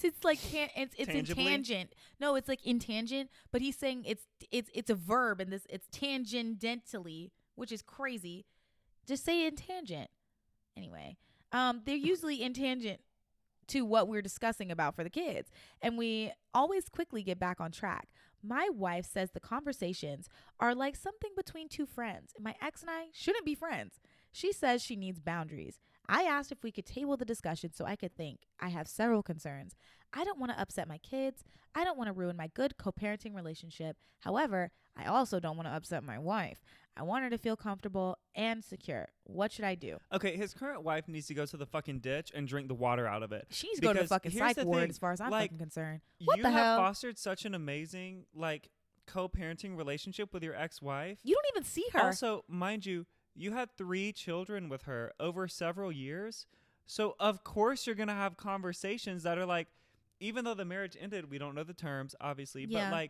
It's like it's in tangent. No, it's like in tangent, but he's saying it's a verb and it's tangentially, which is crazy. Just say in tangent. Anyway, they're usually in tangent to what we're discussing about for the kids, and we always quickly get back on track. My wife says the conversations are like something between two friends, and my ex and I shouldn't be friends. She says she needs boundaries. I asked if we could table the discussion so I could think. I have several concerns. I don't want to upset my kids. I don't want to ruin my good co-parenting relationship. However, I also don't want to upset my wife. I want her to feel comfortable and secure. What should I do?
Okay, his current wife needs to go to the fucking ditch and drink the water out of it.
She needs to go to the fucking psych ward as far as I'm fucking concerned. What the hell?
You have fostered such an amazing, co-parenting relationship with your ex-wife.
You don't even see her.
Also, mind you, you had 3 children with her over several years. So, of course, you're going to have conversations that are like, even though the marriage ended, we don't know the terms, obviously,
yeah.
but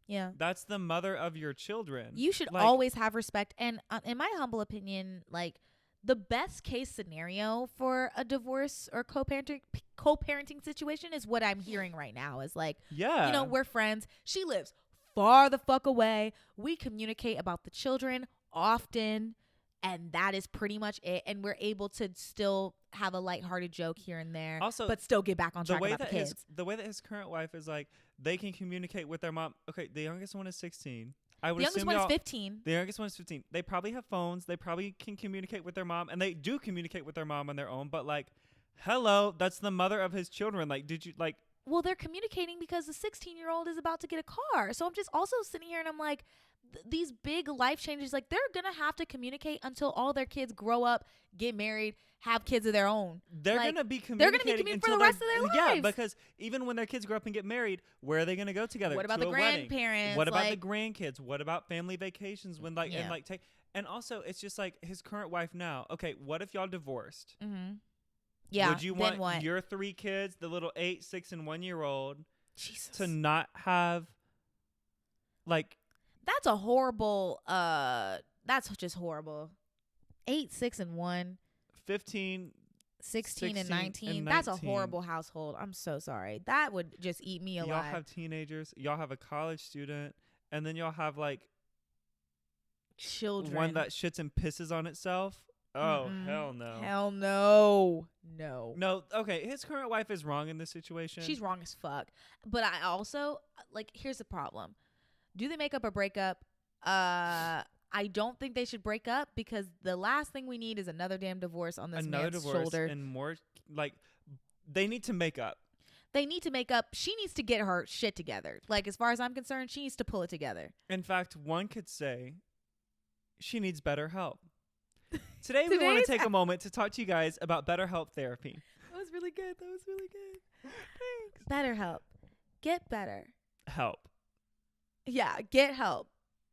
yeah,
that's the mother of your children.
You should always have respect. And in my humble opinion, the best case scenario for a divorce or co-parenting situation is what I'm hearing right now is we're friends. She lives far the fuck away. We communicate about the children often. And that is pretty much it. And we're able to still have a lighthearted joke here and there,
also,
but still get back on track about the kids.
The way that his current wife is they can communicate with their mom. Okay, the youngest one is 16.
The youngest one is 15.
The youngest one is 15. They probably have phones. They probably can communicate with their mom. And they do communicate with their mom on their own. But hello, that's the mother of his children. Did you
Well, they're communicating because the 16-year-old is about to get a car. So I'm just also sitting here and I'm like, these big life changes, they're going to have to communicate until all their kids grow up, get married, have kids of their own.
They're going to be communicating
for the rest of their lives.
Yeah, because even when their kids grow up and get married, where are they going to go together?
What about the grandparents?
What about the grandkids? What about family vacations when and also it's just his current wife now. Okay, what if y'all divorced?
Mm-hmm. Yeah.
Would you want your 3 kids, the little 8, 6, and 1-year-old, to not have
That's a horrible, that's just horrible. 8, 6, and 1.
15,
16 and 19. That's a horrible household. I'm so sorry. That would just eat me alive.
Y'all have teenagers. Y'all have a college student. And then y'all have
children.
One that shits and pisses on itself. Oh, hell no.
Hell no. No.
No, okay. His current wife is wrong in this situation.
She's wrong as fuck. But I also, here's the problem. Do they make up or break up? I don't think they should break up because the last thing we need is another damn divorce on this
Another
man's
divorce
shoulder.
and more, like, they need to make up.
They need to make up. She needs to get her shit together. Like, as far as I'm concerned, she needs to pull it together.
In fact, one could say she needs better help. Today we want to take a moment to talk to you guys about BetterHelp therapy.
That was really good. Thanks. BetterHelp. Get better.
Help.
Yeah, get help.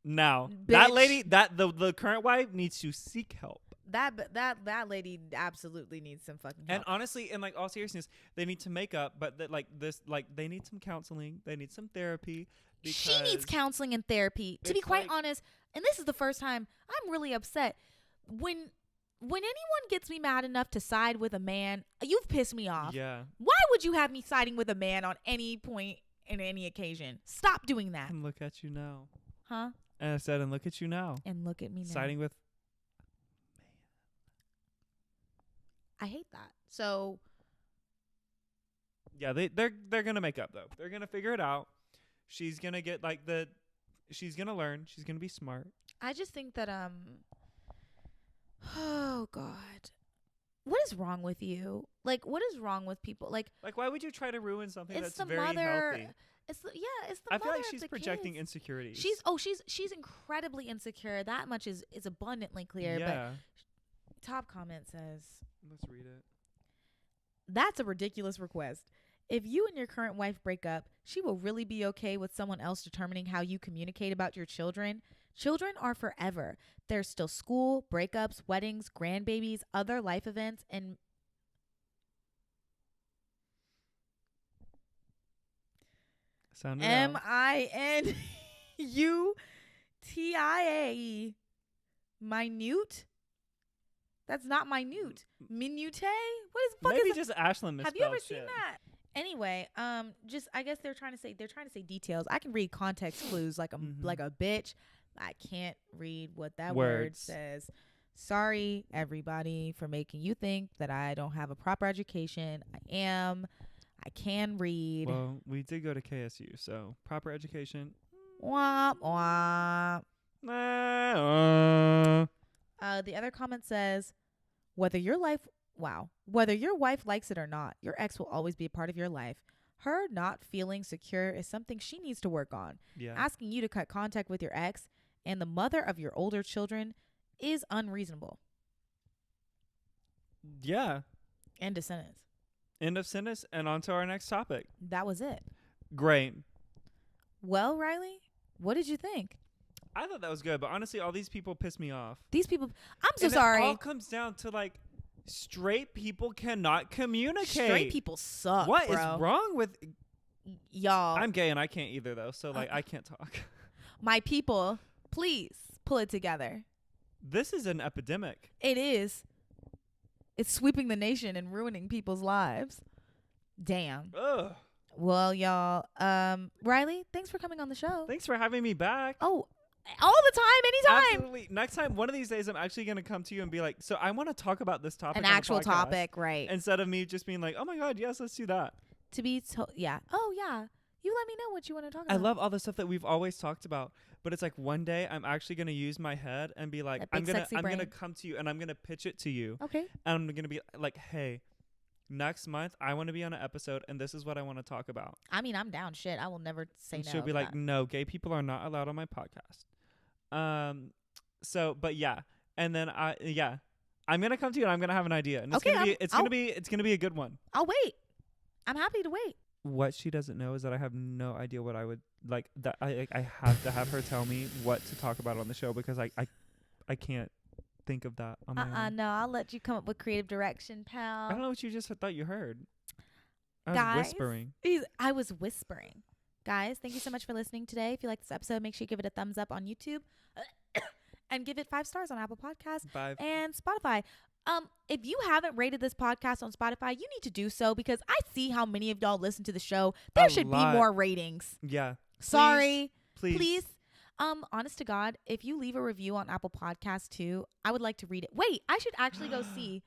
Now,
Bitch.
that lady, the current wife needs to seek help.
That lady absolutely needs some fucking help.
And honestly, in like all seriousness, they need to make up, but they need some counseling, they need some therapy.
She needs counseling and therapy. To be quite honest, and this is the first time I'm really upset. When anyone gets me mad enough to side with a man, you've pissed me off.
Yeah.
Why would you have me siding with a man on any point in any occasion? Stop doing that.
And look at you now.
Huh?
And I said, and look at you now.
And look at me now.
Siding with.
I hate that. So.
Yeah, they're gonna make up though. They're gonna figure it out. She's gonna get she's gonna learn. She's gonna be smart.
I just think that oh God, what is wrong with you? Like, what is wrong with people? Like
why would you try to ruin something that's
the
very
mother,
healthy?
It's the
I
mother
feel like
of
she's
the
projecting
kids.
insecurities.
She's incredibly insecure. That much is abundantly clear.
Yeah.
But top comment says,
Let's read it.
that's a ridiculous request. If you and your current wife break up, she will really be okay with someone else determining how you communicate about your children. Children are forever. There's still school, breakups, weddings, grandbabies, other life events, and
Sound it out.
MINUTIA. Minute? That's not minute. Minute? What is fuck
Maybe
is
just Ashlyn misspelled
Have you ever seen
shit.
that? Anyway, just I guess they're trying to say details. I can read context clues like a bitch. I can't read what that word says. Sorry, everybody, for making you think that I don't have a proper education. I can read.
Well, we did go to KSU, so proper education.
Womp womp. The other comment says, whether your wife likes it or not, your ex will always be a part of your life. Her not feeling secure is something she needs to work on.
Yeah.
Asking you to cut contact with your ex and the mother of your older children is unreasonable.
Yeah.
End of sentence.
End of sentence, and on to our next topic.
That was it.
Great.
Well, Riley, what did you think?
I thought that was good, but honestly, all these people piss me off.
These people, I'm so
and
sorry.
It all comes down to like straight people cannot communicate.
Straight people suck.
What
bro.
is wrong with
y'all?
I'm gay and I can't either though, so like I can't talk.
My people, please pull it together.
This is an epidemic.
It is. It's sweeping the nation and ruining people's lives. Damn.
Ugh.
Well, y'all, Riley, thanks for coming on the show.
Thanks for having me back.
Oh, all the time, anytime.
Absolutely. Next time, one of these days, I'm actually going to come to you and be like, so I want to talk about this topic.
An
on the
actual
podcast,"
topic, right.
Instead of me just being like, oh my God, yes, let's do that.
Yeah. Oh, yeah. You let me know what you want to talk about.
I love all the stuff that we've always talked about, but it's like one day I'm actually going to use my head and be like, I'm going to come to you and I'm going to pitch it to you.
Okay.
And I'm going to be like, hey, next month I want to be on an episode and this is what I want to talk about.
I mean, I'm down. Shit, I will never say
and
no.
She'll be like, no, gay people are not allowed on my podcast. So, but yeah. And then I'm going to come to you and I'm going to have an idea. And it's going to be a good one.
I'll wait. I'm happy to wait.
What she doesn't know is that I have no idea what I would like. That I have to have her tell me what to talk about on the show because I can't think of that on my own.
No, I'll let you come up with creative direction, pal.
I don't know what you just thought you heard. I was whispering.
I was whispering. Guys, thank you so much for listening today. If you like this episode, make sure you give it a thumbs up on YouTube and give it 5 stars on Apple Podcasts and Spotify. If you haven't rated this podcast on Spotify, you need to do so because I see how many of y'all listen to the show. There should be more ratings.
Yeah.
Sorry.
Please.
Honest to God, if you leave a review on Apple Podcasts too, I would like to read it. Wait, I should actually go see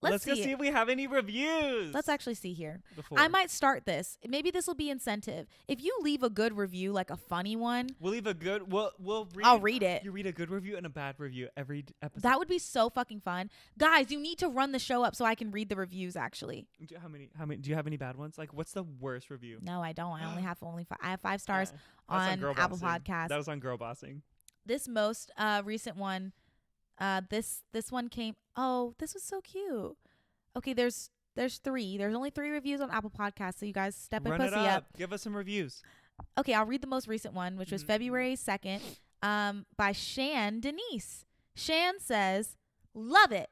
Let's go see if we have any reviews.
Let's actually see here.
Before.
I might start this. Maybe this will be incentive. If you leave a good review, like a funny one,
We'll leave a good. We'll read.
I'll read it.
You read a good review and a bad review every episode.
That would be so fucking fun. Guys, you need to run the show up so I can read the reviews, actually.
How many? Do you have any bad ones? Like, what's the worst review?
No, I don't. I only have I have 5 stars
That's
on
Girl
Apple
Bossing.
Podcasts.
That was on Girl Bossing.
This most recent one, this one came. Oh, this was so cute. Okay, there's 3. There's only 3 reviews on Apple Podcasts, so you guys step a
Run
pussy
it
up.
Give us some reviews.
Okay, I'll read the most recent one, which was February 2nd, by Shan Denise. Shan says, "Love it.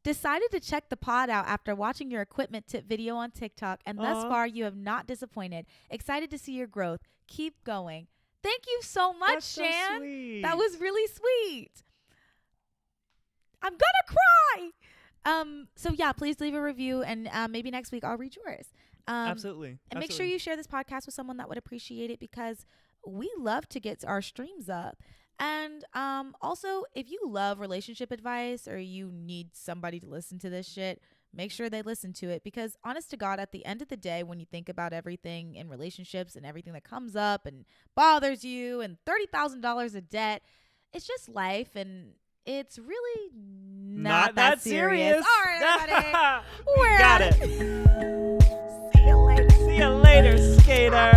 Decided to check the pod out after watching your equipment tip video on TikTok, and thus far you have not disappointed. Excited to see your growth. Keep going." Thank you so much,
That's so
Shan.
sweet.
That was really sweet. I'm gonna cry. So yeah, please leave a review, and maybe next week I'll read yours.
Absolutely.
And make sure you share this podcast with someone that would appreciate it, because we love to get our streams up. And also, if you love relationship advice or you need somebody to listen to this shit, make sure they listen to it, because honest to God, at the end of the day, when you think about everything in relationships and everything that comes up and bothers you and $30,000 of debt, it's just life, and it's really not that serious. All right, everybody.
We got it.
See you later.
See you later, skater.